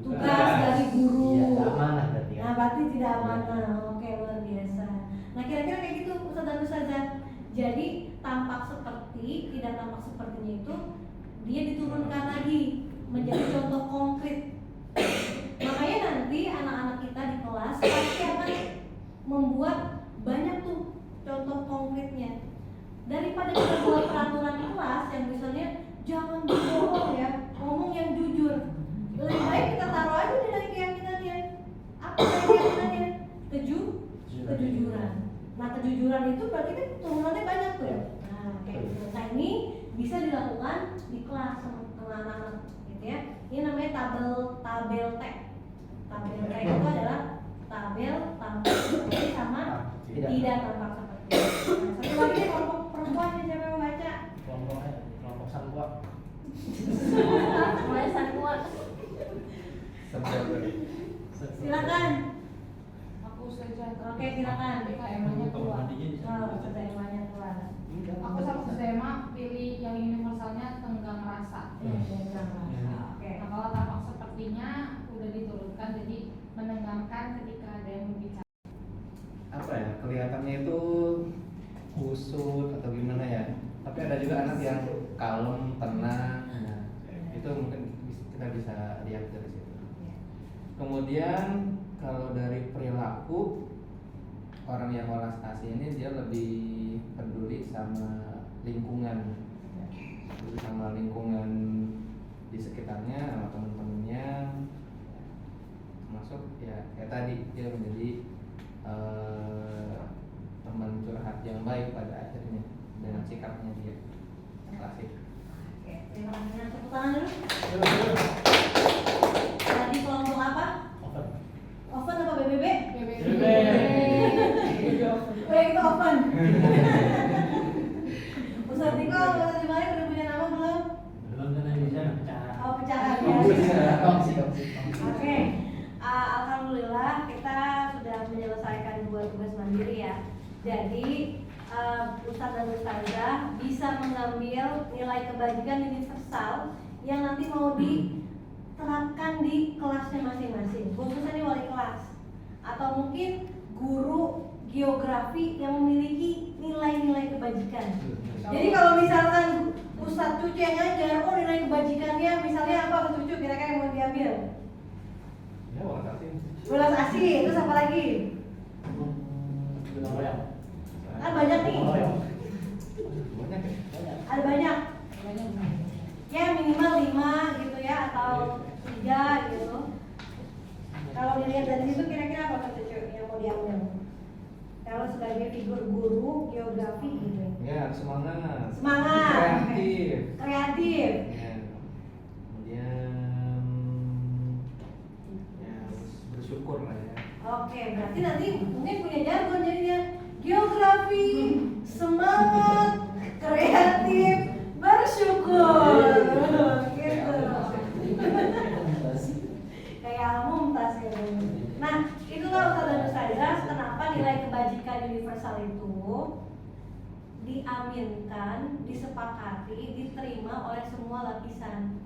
Speaker 1: tugas
Speaker 4: Tugas.
Speaker 1: dari guru.
Speaker 9: Iya, nggak amanah berarti
Speaker 1: Nah
Speaker 9: kan.
Speaker 1: berarti tidak amanah. Oke luar biasa. Nah kira-kira kayak gitu Ustaz dan Ustazah. Jadi tampak seperti, tidak tampak sepertinya itu dia diturunkan lagi menjadi contoh konkret. Makanya nanti anak-anak kita di kelas pasti akan membuat banyak tuh contoh konkretnya. Daripada kita buat peraturan di kelas yang misalnya jangan berbohong ya, ngomong yang jujur. Lebih baik kita taruh aja dari keyakinannya. Apa dari keyakinannya? Kejujuran. Nah kejujuran itu berarti kan turunannya banyak tuh. Nah kayak gitu. Nah ini bisa dilakukan di kelas sama anak-anak gitu ya. Ini namanya tabel teks. Tabel teks itu adalah tabel tampak seperti sama tidak tampak seperti. Nah, satu lagi nih, kelompok perempuan yang siapa yang mau baca?
Speaker 9: Kelompok sanbuak.
Speaker 8: Mulai sankuat.
Speaker 1: Silakan.
Speaker 5: Aku saja.
Speaker 1: Oke silakan.
Speaker 5: KM-nya keluar.
Speaker 1: Sudah emangnya keluar.
Speaker 5: Aku sama Sema pilih yang universalnya tenggang rasa.
Speaker 1: Oke.
Speaker 5: Nah, kalau tampak sepertinya udah diturunkan, jadi menenangkan ketika ada yang berbicara.
Speaker 6: Apa ya, kelihatannya itu kusut atau gimana ya, tapi ada juga anak yang kalem, tenang. Nah, itu mungkin kita bisa lihat dari situ. Kemudian kalau dari perilaku, orang yang welas asih ini dia lebih peduli sama lingkungan, peduli sama lingkungan di sekitarnya, sama teman-temannya, termasuk ya kayak tadi dia menjadi teman curhat yang baik pada akhirnya dengan sikapnya dia. Klasik.
Speaker 1: Oke, terima kasih. Nah, tepuk tangan dulu. Tadi kelompok apa? Oven apa BBB?
Speaker 5: BBB.
Speaker 1: Oh, yang itu oven. Ustaz Diko, Ustaz Jumari udah punya nama belum?
Speaker 4: Belum kan bisa bicara.
Speaker 1: Oh, pecahan ya.
Speaker 9: Kongsi.
Speaker 1: Oke, alhamdulillah kita sudah menyelesaikan 2 tugas mandiri ya. Jadi Ustadz dan Ustazah bisa mengambil nilai kebajikan universal yang nanti mau diterapkan di kelasnya masing-masing, khususnya nih wali kelas atau mungkin guru geografi yang memiliki nilai-nilai kebajikan. Jadi kalau misalkan Ustadz Cucu yang ngajar, oh nilai kebajikannya misalnya apa Ustadz Cucu kira-kira yang mau diambil?
Speaker 6: Ya, welas asih.
Speaker 1: Welas asih, terus apa lagi? Kan banyak nih.
Speaker 6: Banyak ya?
Speaker 1: Ada banyak. Ya minimal 5 gitu ya atau 3 gitu. Kalau dilihat dari situ kira-kira apa Kak Cucu yang mau diambil? Kalau sebagai figur guru geografi gitu.
Speaker 6: Ya, semangat.
Speaker 1: Semangat.
Speaker 6: Kreatif.
Speaker 1: Kreatif.
Speaker 6: Ya. Kemudian ya bersyukur lah ya.
Speaker 1: Oke, berarti nanti mungkin punya jargon jadinya geografi, semangat, kreatif, bersyukur. Gitu. Kayak Mumtaz ya. Nah, itulah Ustaz dan Ustazah kenapa nilai kebajikan universal itu diaminkan, disepakati, diterima oleh semua lapisan.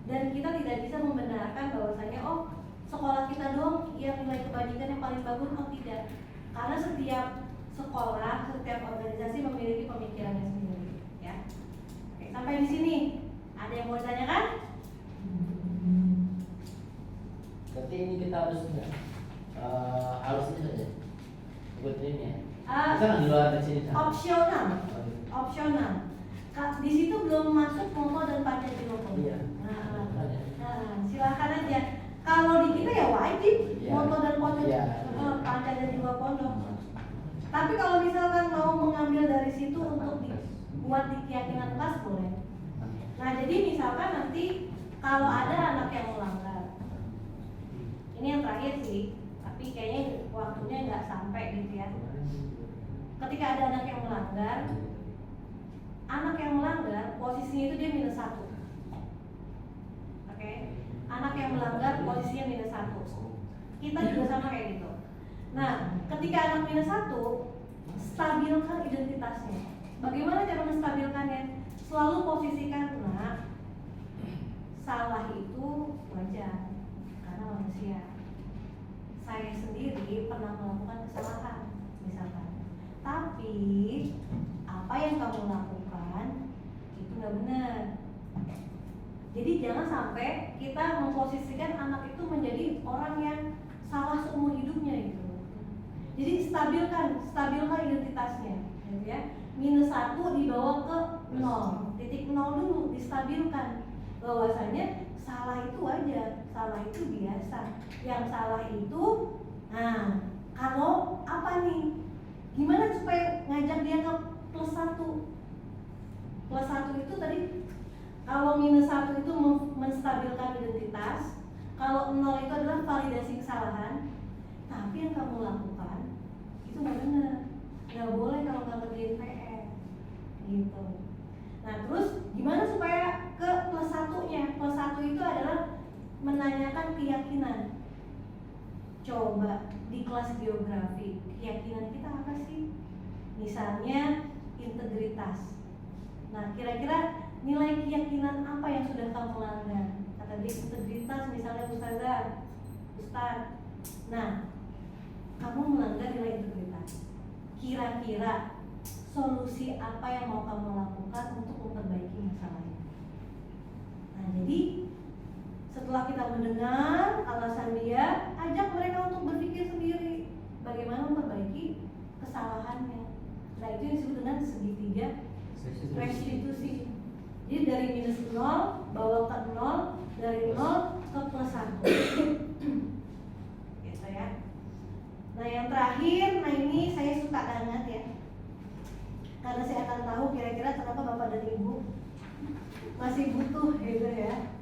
Speaker 1: Dan kita tidak bisa membenarkan bahwasanya oh sekolah kita doang yang nilai kebajikan yang paling bagus, oh tidak. Karena setiap sekolah, setiap organisasi memiliki pemikirannya sendiri, ya. Oke, sampai di sini ada yang mau ditanyakan? opsional. Di situ belum masuk moto dan panca jiwa
Speaker 9: Iya.
Speaker 1: Nah, silakan aja. Kalau di kita ya wajib
Speaker 9: Iya.
Speaker 1: moto dan panca dan jiwa pondok. Tapi kalau misalkan mau mengambil dari situ untuk dibuat di keyakinan kelas boleh. Nah, jadi misalkan nanti kalau ada anak yang melanggar, ini yang terakhir sih, tapi kayaknya waktunya nggak sampai gitu ya. Ketika ada anak yang melanggar, posisinya itu dia -1. Oke, anak yang melanggar posisinya -1. Kita juga sama kayak gitu. Nah, ketika anak -1, stabilkan identitasnya. Bagaimana cara menstabilkannya? Selalu posisikan, nah, salah itu wajar karena manusia. Saya sendiri pernah melakukan kesalahan, misalkan. Tapi apa yang kamu lakukan itu nggak benar. Jadi jangan sampai kita memposisikan anak itu menjadi orang yang salah seumur hidupnya gitu. Jadi stabilkan identitasnya, gitu ya. -1 dibawa ke 0, titik 0 dulu distabilkan. Bahwasanya salah itu wajar, salah itu biasa. Yang salah itu, nah kalau apa nih? Gimana supaya ngajak dia ke +1? +1 itu tadi, kalau -1 itu menstabilkan identitas, kalau 0 itu adalah validasi kesalahan. Tapi yang kamu lakukan itu nggak benar, nggak boleh kalau nggak ngerjain PR, gitu. Nah terus gimana supaya ke +1-nya? +1 itu adalah menanyakan keyakinan. Coba di kelas geografi, keyakinan kita apa sih? Misalnya integritas. Nah kira-kira nilai keyakinan apa yang sudah kamu langgar? Kata dia integritas, misalnya Ustaz. Nah, kamu melanggar nilai integritas. Kira-kira solusi apa yang mau kamu lakukan untuk memperbaiki masalahnya? Nah, jadi setelah kita mendengar alasan dia, ajak mereka untuk berpikir sendiri bagaimana memperbaiki kesalahannya. Nah, itu yang disebut dengan segitiga restitusi. Jadi dari -0 bawa ke 0, dari 0 ke +1. Gitu ya. Nah yang terakhir, nah ini saya suka banget ya, karena saya akan tahu kira-kira kenapa Bapak dan Ibu masih butuh gitu ya.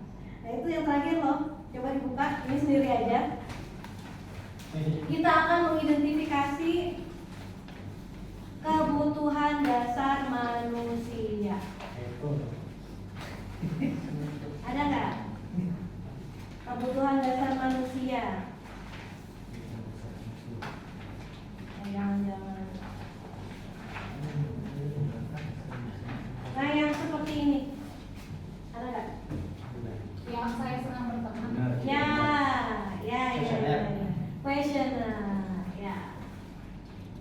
Speaker 1: Nah itu yang terakhir loh, coba dibuka, ini sendiri aja. Kita akan mengidentifikasi kebutuhan dasar manusia. Ada nggak? Kebutuhan dasar manusia. Jangan. Nah yang seperti ini, ada nggak?
Speaker 5: Yang saya senang berteman.
Speaker 1: Ya. Questionnaire. Ya.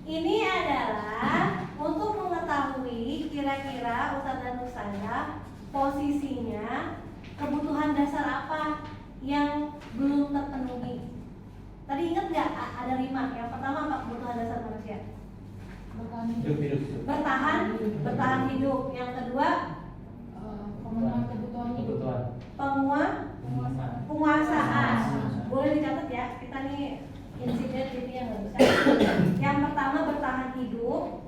Speaker 1: Ini adalah untuk mengetahui kira-kira Ustadz dan Ustazah posisinya kebutuhan dasar apa yang belum terpenuhi. Tadi ingat nggak ada 5? Yang pertama apa kebutuhan dasar manusia? Bertahan hidup. Yang kedua
Speaker 5: Pemenuhan kebutuhan hidup.
Speaker 1: penguasaan. Boleh dicatat ya, kita nih insiden jadi yang nggak bisa. Yang pertama bertahan hidup,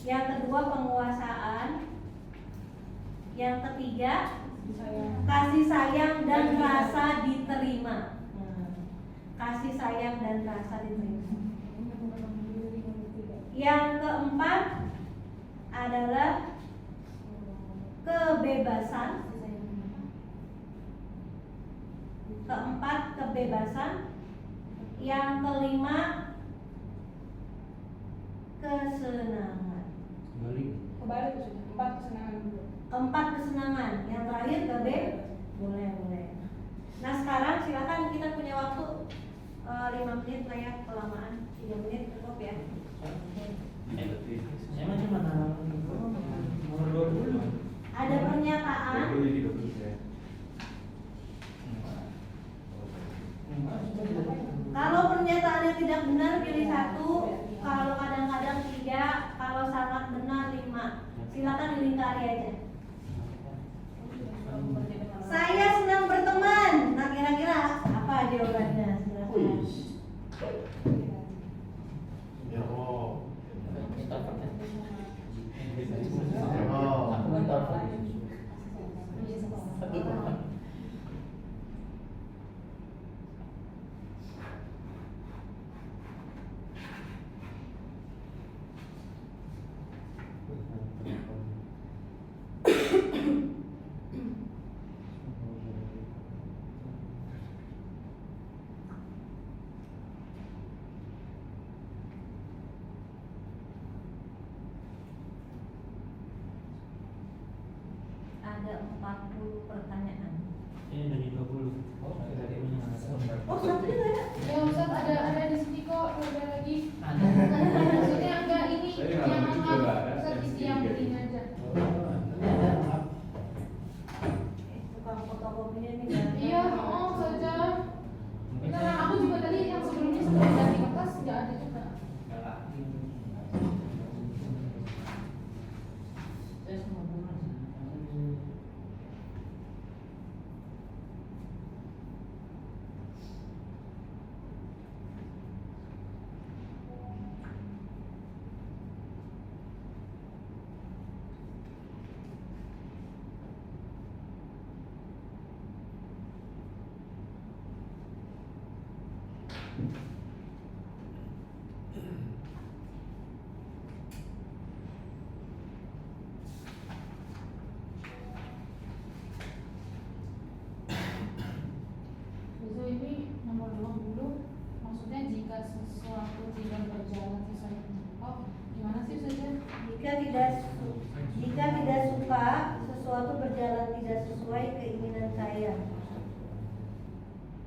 Speaker 1: yang kedua penguasaan, yang ketiga kasih sayang dan rasa diterima. Kasih sayang dan rasa diterima. Yang keempat adalah kebebasan. Yang kelima kesenangan.
Speaker 7: Kebalik sudah 4 kesenangan dulu.
Speaker 1: Keempat kesenangan. Yang terakhir boleh. Nah sekarang silakan, kita punya waktu 5 menit lah ya, kelamaan 3 menit cukup ya.
Speaker 4: Saya macam mana nomor 20?
Speaker 1: Ada pernyataan. Kalau pernyataannya tidak benar pilih 1, kalau kadang-kadang 3, kalau sangat benar ada 40 pertanyaan.
Speaker 4: Ini dari 20. Oh, dari mana?
Speaker 1: Oh, satunya nggak ada?
Speaker 5: Ya Ustaz, ada di sini kok, ada lagi.
Speaker 9: Ada.
Speaker 5: Maksudnya agak ini
Speaker 2: Saya
Speaker 5: yang
Speaker 2: nggak begitu juga,
Speaker 5: angkat, Ustaz
Speaker 2: kan?
Speaker 5: isi yang ini aja.
Speaker 9: Ini ada maaf.
Speaker 1: Tukang fotokopinya ini nggak ada.
Speaker 5: Iya, oh saja. Beneran, aku juga tadi yang sebelumnya sebelum ganti kertas nggak ada juga. Bisa ini nomor 20, maksudnya jika sesuatu tidak berjalan sesuai. Oh, gimana sih saja?
Speaker 1: Jika tidak suka sesuatu berjalan tidak sesuai keinginan saya.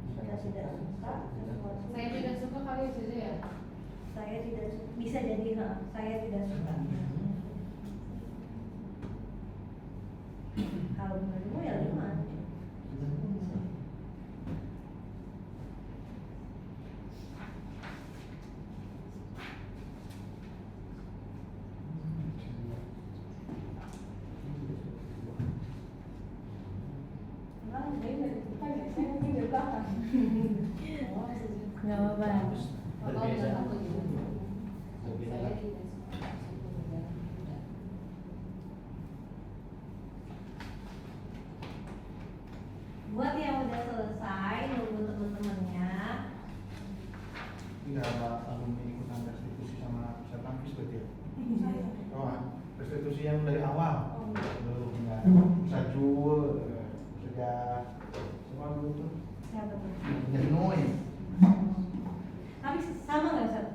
Speaker 1: Jika tidak suka sesuatu.
Speaker 5: Saya tidak suka kali saja ya.
Speaker 1: Saya tidak suka. Bisa jadi saya tidak suka. Kalau menurutmu ya 5. Nggak apa-apa.
Speaker 6: Berbeda.
Speaker 5: Saya tidak suka sesuatu berjalan tidak.
Speaker 1: Buat yang udah selesai nunggu temen-temennya.
Speaker 3: Nggak ada alumni ikutan restitusi sama peserta kampus berarti ya? Oh, restitusi yang dari awal. Belum nggak bisa jual, sudah semua dulu tuh.
Speaker 1: Siapa tuh?
Speaker 3: Jenuh.
Speaker 1: Tapi sama nggak Ustaz?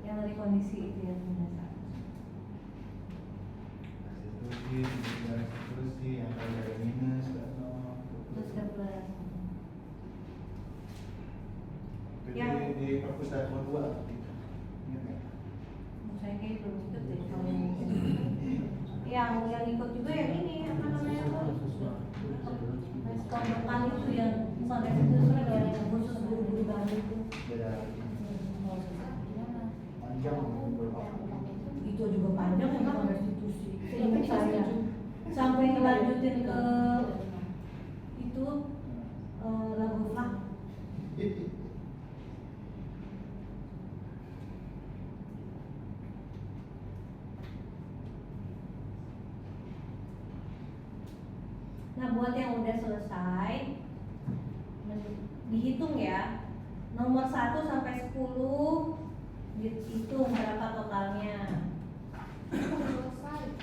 Speaker 1: Yang dari kondisi itu yang mendasar.
Speaker 3: Restitusi yang dari minus
Speaker 1: Terus dapat
Speaker 3: Jadi
Speaker 1: Yang-
Speaker 3: di perpustakaan 2 ingat nggak?
Speaker 1: saya kayak belum ikut deh kalau yang ikut juga yang ini apa namanya tuh pondokan itu yang bukan restitusi yang khusus guru-guru baru itu.
Speaker 3: Beda panjang beberapa.
Speaker 1: Itu juga panjang yang bukan restitusi. Seingat saya sampai ngelanjutin ke itu lagu fak. Nah, buat yang udah selesai dihitung ya. Nomor 1 sampai 10 dihitung berapa totalnya.
Speaker 5: Selesai.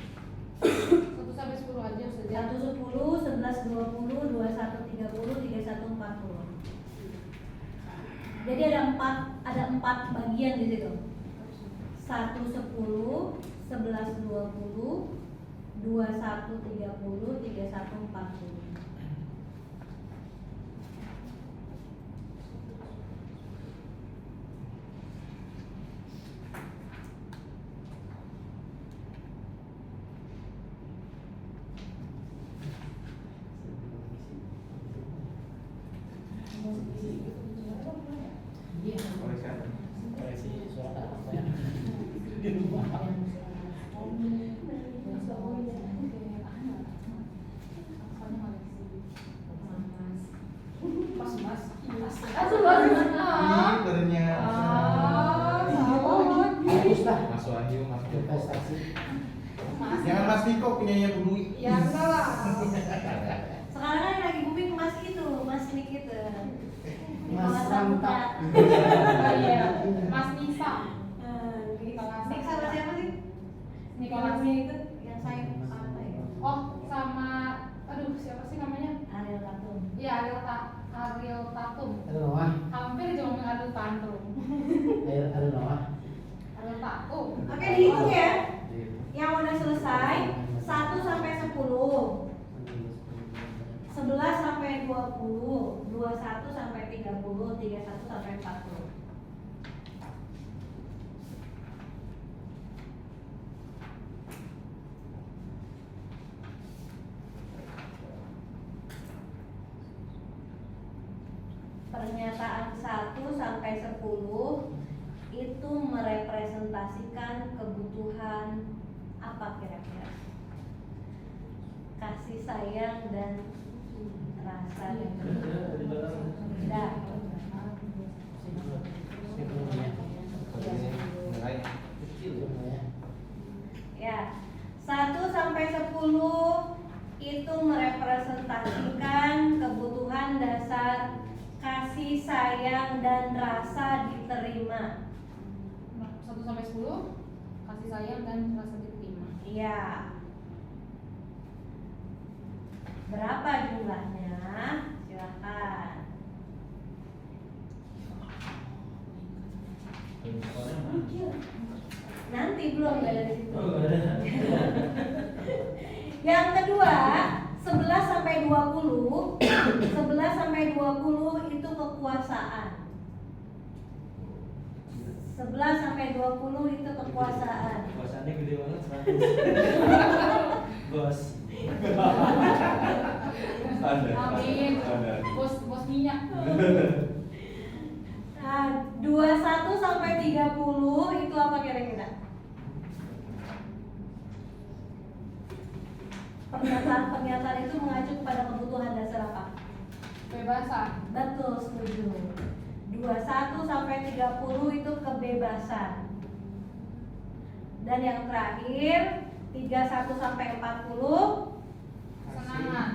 Speaker 5: 1 sampai 10 aja saja.
Speaker 1: 1 10, 11 20, 21 30, 31 40. Jadi ada 4 bagian di situ. 1 10, 11 20, 21 30, 31 40.
Speaker 9: Koreksi suara apa ya? Di rumah.
Speaker 3: Ih, ternyata.
Speaker 9: Bagus lah.
Speaker 6: Mas Wahyu, Mas Joko.
Speaker 9: Prestasi.
Speaker 3: Jangan Mas Niko punyanya Bu Dwi.
Speaker 5: Ya salah.
Speaker 1: Sekarang kan lagi booming Mas itu, Mas Nik itu.
Speaker 9: Mas Mantap.
Speaker 5: Oh iya, Mas Nisa.
Speaker 1: Nik sama siapa sih?
Speaker 5: Nikolasi
Speaker 1: itu yang saya apa ya?
Speaker 5: Oh, sama aduh siapa sih namanya?
Speaker 1: Ariel Tatum.
Speaker 5: Iya, Ariel Tatum.
Speaker 9: Ada Noah.
Speaker 5: Hampir aja ngomong Ariel Tantrum.
Speaker 9: Ada Noah.
Speaker 5: Ariel Tatum.
Speaker 1: Oke, dihitung ya. Yang udah selesai 1 sampai 10. 11 sampai 20, 21 sampai 30, 31 sampai 40. Pernyataan 1 sampai 10 itu merepresentasikan kebutuhan apa kira-kira? Kasih sayang dan rasa yang berbeda. Ya, 1 sampai 10 itu merepresentasikan kebutuhan dasar kasih sayang dan rasa diterima.
Speaker 5: 1 sampai 10 kasih sayang dan rasa diterima.
Speaker 1: Iya. Berapa jumlahnya? Silakan. Nanti belum ada di situ. Yang kedua, 11 sampai 20. 11 sampai 20 itu kekuasaan. 11 sampai 20 itu kekuasaan.
Speaker 4: Kekuasaannya gede banget 100. Bos.
Speaker 2: Standar.
Speaker 5: Amin.
Speaker 2: Standar.
Speaker 5: Bos minyak.
Speaker 1: Nah, 21 sampai 30 itu apa kira-kira? Pernyataan itu mengacu kepada kebutuhan dasar apa?
Speaker 5: Kebebasan.
Speaker 1: Betul, setuju. 21 sampai 30 itu kebebasan. Dan yang terakhir 31 sampai 40
Speaker 5: Kesenangan.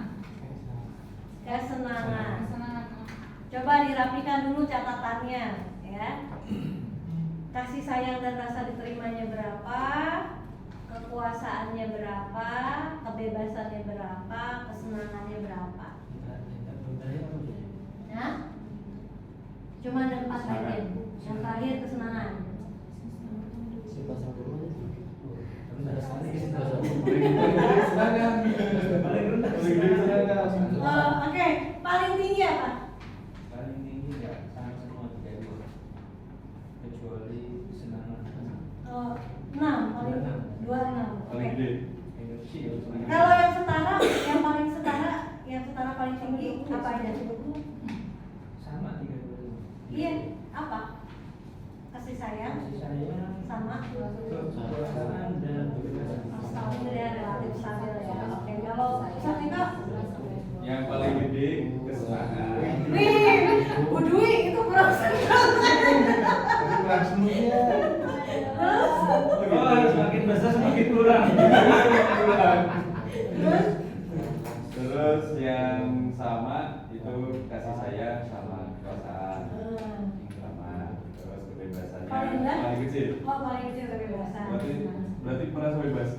Speaker 1: kesenangan.
Speaker 5: Kesenangan.
Speaker 1: Coba dirapikan dulu catatannya, ya. Kasih sayang dan rasa diterimanya berapa? Kekuasaannya berapa? Kebebasannya berapa? Kesenangannya berapa? Ya? Cuma ada 4 bagian. Yang terakhir kesenangan. Oke, paling tinggi apa?
Speaker 4: Paling tinggi ya sama semua 32. Kecuali kesenangan.
Speaker 1: 6, paling 26.
Speaker 2: Paling
Speaker 1: Oke.
Speaker 2: gede.
Speaker 1: Kalau yang setara, yang setara paling tinggi apa aja?
Speaker 4: Sama 32.
Speaker 1: Iya, apa? Kasih sayang
Speaker 4: Kasih sayang
Speaker 1: sama
Speaker 4: kekuasaan dan kebebasan.
Speaker 1: stabil ya, relatif stabil ya. Oke, kalau Ustaz Tika,
Speaker 2: Yang paling gede kesenangan.
Speaker 1: wih, Bu Dwi itu kurang senang.
Speaker 3: Tapi kurang semuanya.
Speaker 1: Terus,
Speaker 4: Oh, semakin besar semakin kurang.
Speaker 1: terus,
Speaker 2: Terus yang sama itu kasih sayang sama kekuasaan. Sama. Terus kebebasannya
Speaker 1: Paling rendah?
Speaker 2: paling kecil.
Speaker 1: oh paling kecil kebebasan.
Speaker 2: Berarti merasa bebas.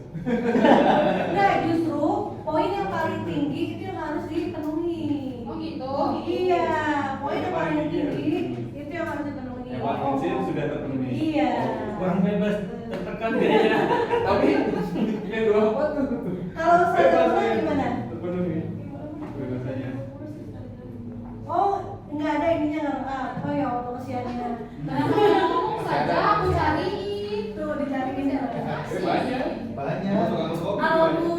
Speaker 1: Nah, justru poin yang paling tinggi itu yang harus dipenuhi.
Speaker 5: Oh gitu.
Speaker 1: Iya, poin yang paling tinggi itu yang harus dipenuhi.
Speaker 2: Yang paling kecil sudah terpenuhi.
Speaker 1: Iya.
Speaker 4: Kurang bebas, tertekan kayaknya.
Speaker 2: Tapi yang 24 tuh
Speaker 1: Kalau saya
Speaker 2: bebas,
Speaker 1: bilang
Speaker 2: ya.
Speaker 1: gimana?
Speaker 2: Terpenuhi. Kebebasannya.
Speaker 1: Oh, nggak ada ininya lengkap. Oh ya, waktu kesiannya.
Speaker 5: Ngomong saja aku cariin.
Speaker 1: Tuh dicariin ya.
Speaker 2: Banyak.
Speaker 3: Banyak.
Speaker 1: Kalau Bu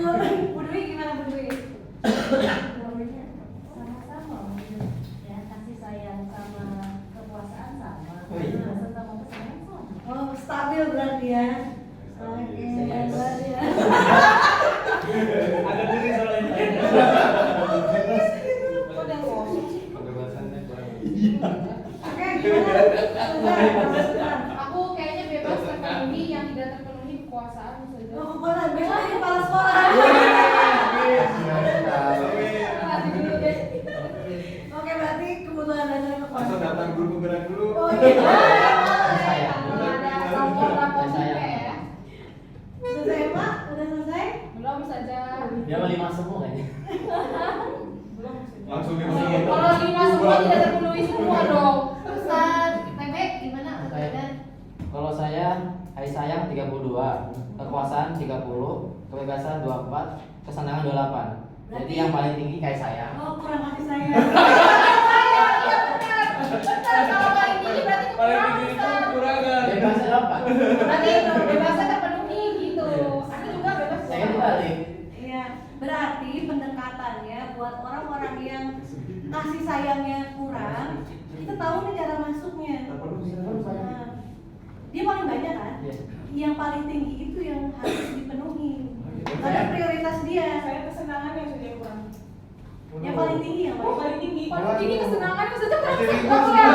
Speaker 1: Dwi gimana Bu Dwi?
Speaker 8: Jawabannya sama-sama ya, kasih sayang sama kekuasaan sama.
Speaker 3: Oh, iya.
Speaker 8: Rasa sama kesenangan sama.
Speaker 1: Oh, stabil berarti ya. Oke, berarti ya.
Speaker 4: Agak gede soalnya.
Speaker 5: Udah ngomong.
Speaker 6: Kebebasannya kurang.
Speaker 1: Oke, gimana? Sudah.
Speaker 5: Aku kayaknya bebas terpenuhi, yang tidak terpenuhi kekuasaan saja.
Speaker 1: Oh, kepala besok jadi kepala sekolah.
Speaker 5: Nanti dulu deh.
Speaker 1: Oke, berarti kebutuhan dasar
Speaker 2: Langsung
Speaker 1: kekuasaan.
Speaker 2: datang guru penggerak dulu.
Speaker 1: Oh iya.
Speaker 5: Kalau ada rapor juga ya.
Speaker 1: Selesai Pak? Udah selesai?
Speaker 5: Belum saja.
Speaker 9: Dia mau 5 semua kayaknya.
Speaker 5: Belum.
Speaker 2: Langsung
Speaker 5: Kalau
Speaker 2: dimasukin.
Speaker 5: 5 semua tidak terpenuhi semua dong.
Speaker 8: Ustaz, Bebek gimana Ustaz
Speaker 9: Oke.
Speaker 8: Bebek?
Speaker 9: Kalau saya kasih sayang 32, kekuasaan 30, kebebasan 24, kesenangan 28. Jadi yang paling tinggi kayak saya.
Speaker 1: Oh, kurang kasih sayang.
Speaker 8: Kalau paling tinggi berarti
Speaker 4: Paling
Speaker 8: kurang
Speaker 4: tinggi itu
Speaker 8: besar.
Speaker 4: kekurangan.
Speaker 9: Bebasnya apa?
Speaker 8: Berarti bebasnya terpenuhi gitu. Aku juga bebas.
Speaker 9: Saya kan dibalik.
Speaker 1: Iya, berarti pendekatannya buat orang-orang yang kasih sayangnya kurang, kita tahu nih cara masuknya. Nah, dia paling banyak kan?
Speaker 9: Iya.
Speaker 1: Yang paling tinggi itu yang harus dipenuhi. Karena prioritas dia.
Speaker 7: Saya kesenangan yang sudah kurang.
Speaker 1: Yang paling tinggi yang
Speaker 7: Oh, paling tinggi.
Speaker 8: Paling tinggi kesenangan maksudnya kurang
Speaker 3: Pasti
Speaker 8: senang
Speaker 3: ribut
Speaker 8: ya.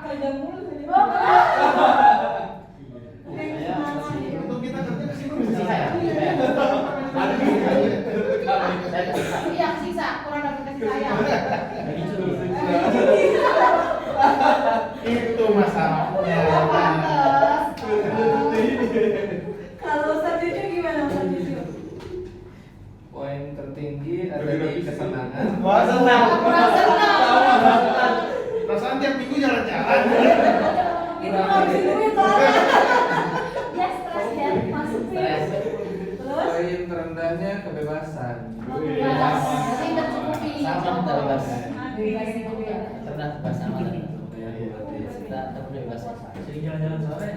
Speaker 7: Kerja mulu saja.
Speaker 8: Oh,
Speaker 9: Saya
Speaker 3: Untuk kita kerja ke sini
Speaker 9: Sisa ya?
Speaker 3: Ada di sini aja.
Speaker 9: Saya kesisa.
Speaker 8: iya sisa kurang dapat kasih sayang.
Speaker 4: Lagi curi.
Speaker 3: Itu masalahnya.
Speaker 8: Pantes.
Speaker 1: Kalau Ustaz Cucu gimana Ustaz Cucu?
Speaker 6: Poin tertinggi ada di kesenangan.
Speaker 3: Wah, senang.
Speaker 8: Kurang senang.
Speaker 3: Perasaan tiap minggu jalan-jalan.
Speaker 1: Itu ngabisin duit soalnya.
Speaker 8: Ya stres ya masuk
Speaker 9: Stres.
Speaker 1: Terus?
Speaker 6: Poin terendahnya kebebasan.
Speaker 8: Bebas. Jadi tercukupi.
Speaker 9: Sama kita bebas.
Speaker 8: Bebas itu ya.
Speaker 9: Cerdas bahasa mana? Kita terpenuhi bebas.
Speaker 4: Sering jalan-jalan sore.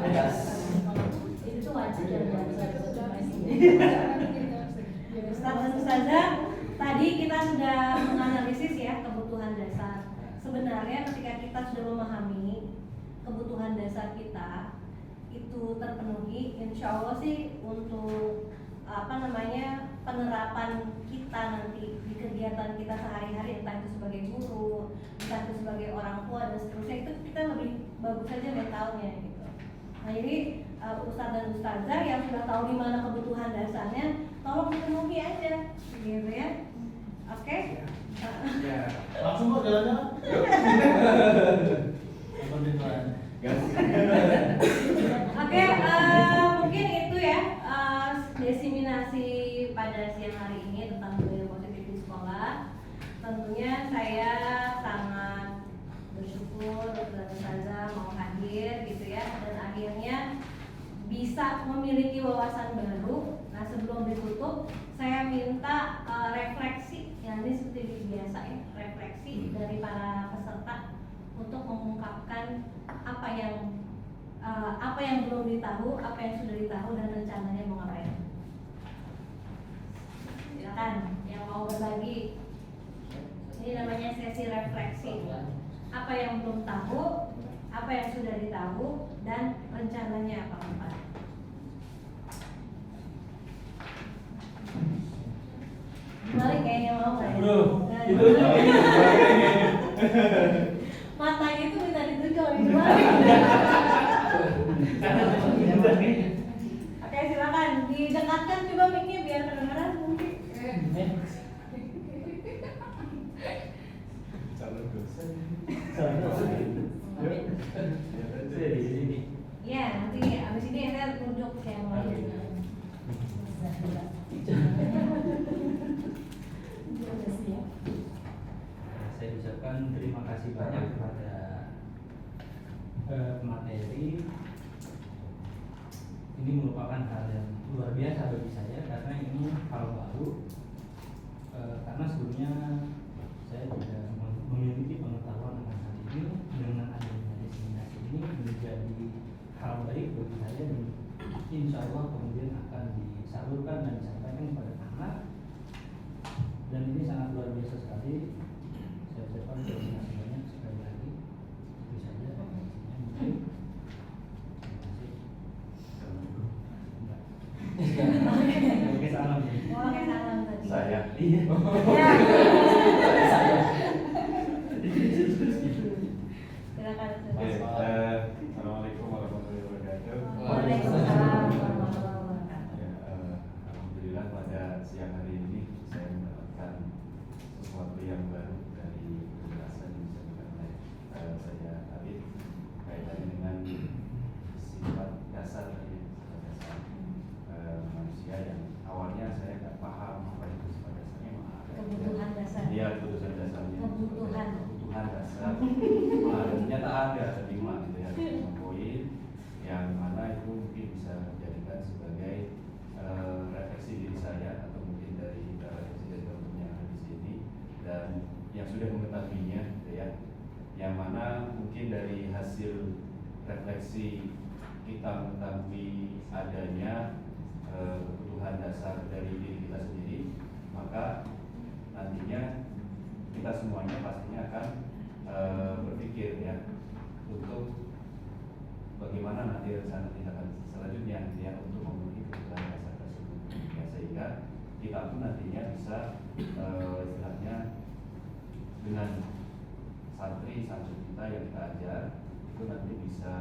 Speaker 9: Bebas.
Speaker 8: Itu tuh wajib ya.
Speaker 1: Ustaz dan Ustazah, tadi kita sudah menganalisis ya kebutuhan dasar. Sebenarnya ketika kita sudah memahami kebutuhan dasar kita itu terpenuhi, insya Allah sih untuk penerapan kita nanti di kegiatan kita sehari-hari, entah itu sebagai guru, entah itu sebagai orang tua dan seterusnya, itu kita lebih bagus saja mentalnya gitu. Nah jadi Ustadz dan Ustazah yang sudah tahu di mana kebutuhan dasarnya, tolong dipenuhi aja, gitu ya. Oke?
Speaker 3: Ya, langsung kok jalan-jalan.
Speaker 1: Oke, mungkin itu ya desiminasi pada siang hari ini tentang budaya positif di sekolah. Tentunya saya sangat bersyukur Ustadz Ustazah mau hadir gitu ya, dan akhirnya bisa memiliki wawasan baru. Nah sebelum ditutup, saya minta refleksi, ya ini seperti biasa ya, refleksi dari para peserta untuk mengungkapkan apa yang belum ditahu, apa yang sudah ditahu, dan rencananya mau ngapain. Silakan yang mau berbagi. Ini namanya sesi refleksi. Apa yang belum tahu, apa yang sudah ditahu, dan rencananya apa Pak? Balik kayaknya mau nggak ya?
Speaker 4: Bro,
Speaker 1: Nah,
Speaker 4: itu
Speaker 1: matanya itu minta ditunjuk kalau dibalik. Oke silakan didekatkan coba mic-nya biar kedengaran mungkin. Ya nanti abis ini saya tunjuk saya mau aja.
Speaker 4: Saya ucapkan terima kasih banyak kepada materi. Ini merupakan hal yang luar biasa bagi saya karena ini hal baru. Karena sebelumnya saya tidak memiliki pengetahuan akan hal ini. Dengan adanya destinasi ini menjadi hal baik bagi saya dan insya Allah kemudian akan disalurkan dan disampaikan kepada anak. Dan ini sangat luar biasa sekali. Saya ucapkan terima kasih banyak sekali lagi. Itu saja informasinya mungkin. Terima kasih. Oke salam.
Speaker 1: Oke salam tadi.
Speaker 2: Saya.
Speaker 4: Iya.
Speaker 1: Ya. Silakan.
Speaker 2: Oke, Assalamualaikum warahmatullahi wabarakatuh.
Speaker 1: Waalaikumsalam warahmatullahi wabarakatuh.
Speaker 2: Ya, alhamdulillah pada siang hari ini saya mendapatkan sesuatu yang baru dari penjelasan yang disampaikan oleh saya tadi kaitannya dengan sifat dasar tadi, sifat dasar manusia yang awalnya saya nggak paham apa itu sifat dasarnya.
Speaker 1: Kebutuhan dasar.
Speaker 2: Iya, kebutuhan dasarnya.
Speaker 1: Kebutuhan.
Speaker 2: Kebutuhan dasar. Nah, dan kenyataan ya bingung gitu ya. mungkin dari hasil refleksi kita mengetahui adanya kebutuhan dasar dari diri kita sendiri, maka nantinya kita semuanya pastinya akan berpikir ya untuk bagaimana nanti rencana tindakan selanjutnya ya untuk memenuhi kebutuhan dasar tersebut ya, sehingga kita pun nantinya bisa istilahnya dengan santri kita yang kita ajar itu nanti bisa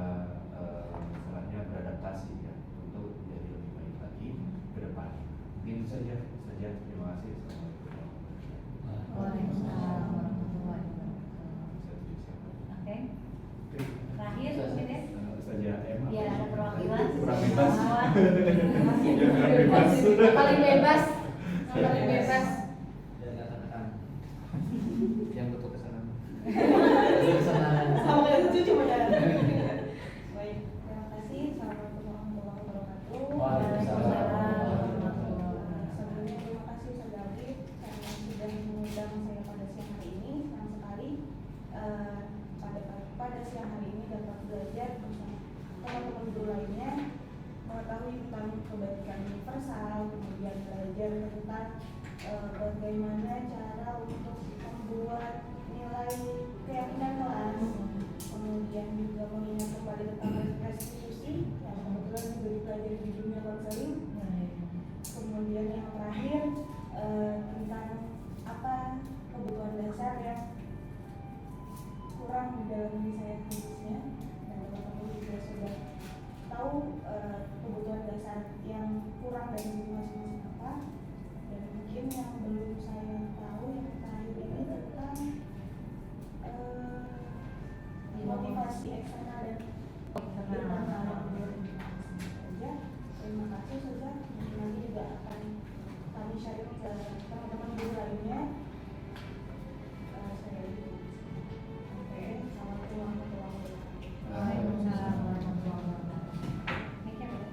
Speaker 2: istilahnya beradaptasi ya untuk menjadi lebih baik lagi ke depan. Mungkin itu saja. Terima kasih.
Speaker 1: Waalaikumsalam warahmatullahi wabarakatuh. Oke. Terakhir mungkin ya.
Speaker 2: Saja Emma.
Speaker 1: Ya, ada perwakilan.
Speaker 2: Kurang bebas.
Speaker 1: Kurang
Speaker 2: bebas.
Speaker 8: Paling bebas. Paling bebas.
Speaker 4: Dan katakan
Speaker 6: Yang butuh kesenangan.
Speaker 9: Kesenangan.
Speaker 7: Sama kayak lucu cuma jalan. Baik, terima kasih. Assalamualaikum warahmatullahi wabarakatuh.
Speaker 9: Waalaikumsalam.
Speaker 7: Sebelumnya terima kasih Ustaz David karena sudah mengundang saya pada siang hari ini. Senang sekali pada siang hari ini dapat belajar bersama teman-teman guru lainnya, mengetahui tentang kebaikan universal, kemudian belajar tentang bagaimana cara untuk membuat nilai keyakinan kelas, kemudian juga mengingat kembali tentang restitusi yang kebetulan juga dipelajari di dunia konseling. Kemudian yang terakhir tentang apa kebutuhan dasar yang kurang di dalam diri saya khususnya, dan teman-teman juga sudah tahu kebutuhan dasar yang kurang dari diri masing-masing apa. Dan mungkin yang belum saya tahu yang terakhir ini tentang motivasi eksternal dan internal. Saja, terima kasih saja. Nanti juga akan kami sharing ke teman-teman guru lainnya. Saya oke, assalamualaikum warahmatullahi wabarakatuh.
Speaker 1: Waalaikumsalam warahmatullahi wabarakatuh. Mikir ya?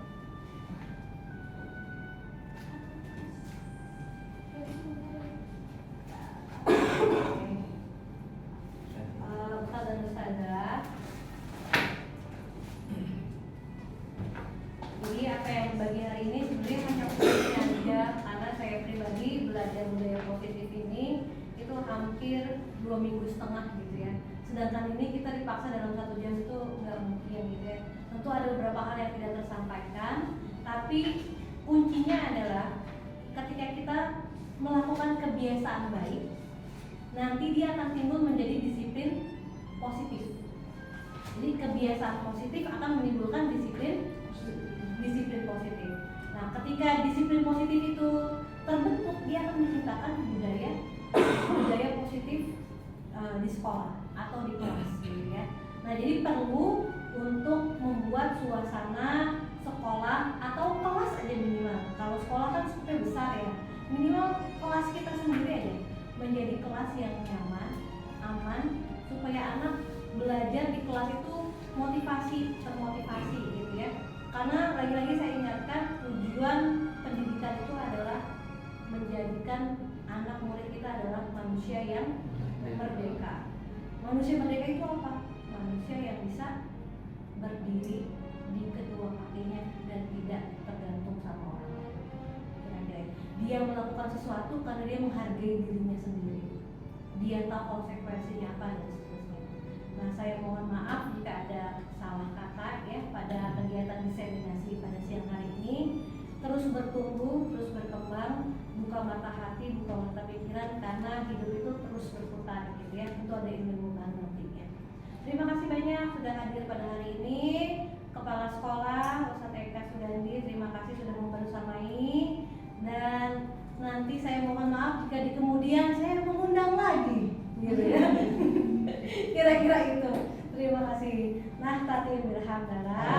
Speaker 1: Ustaz dan Ustazah, jadi apa yang bagi hari ini sebenarnya hanya usulnya aja, karena saya pribadi belajar budaya positif ini itu hampir 2,5 minggu gitu ya. Sedangkan ini kita dipaksa dalam 1 jam itu nggak mungkin gitu ya. Tentu ada beberapa hal yang tidak tersampaikan, tapi kuncinya adalah ketika kita melakukan kebiasaan baik, nanti dia akan timbul menjadi disiplin positif. Jadi kebiasaan positif akan menimbulkan disiplin positif. Nah, ketika disiplin positif itu terbentuk, dia akan menciptakan budaya positif di sekolah atau di kelas gitu ya. Nah, jadi perlu untuk membuat suasana sekolah atau kelas aja minimal. Kalau sekolah kan supaya besar ya, minimal kelas kita sendiri aja menjadi kelas yang nyaman, aman, supaya anak belajar di kelas itu termotivasi gitu ya. Karena lagi-lagi saya ingatkan, tujuan pendidikan itu adalah menjadikan anak murid kita adalah manusia yang merdeka. Manusia merdeka itu apa? Manusia yang bisa berdiri di kedua kakinya dan tidak tergantung sama orang lain. Kira-kira dia melakukan sesuatu karena dia menghargai dirinya sendiri. Dia tahu konsekuensinya apa dan seterusnya. Nah, saya mohon maaf jika ada salah kata ya pada kegiatan diseminasi pada siang hari ini. Terus bertumbuh, terus berkembang, buka mata hati, buka mata pikiran, karena hidup itu terus berputar gitu ya. Tentu ada ilmu nantinya. Terima kasih banyak sudah hadir pada hari ini. Kepala Sekolah Ustadz Eka Sugandi, terima kasih sudah membersamai. Dan nanti saya mohon maaf jika di kemudian saya mengundang lagi gitu ya. Kira-kira itu. Terima kasih. Nah, tatim bilhamdalah.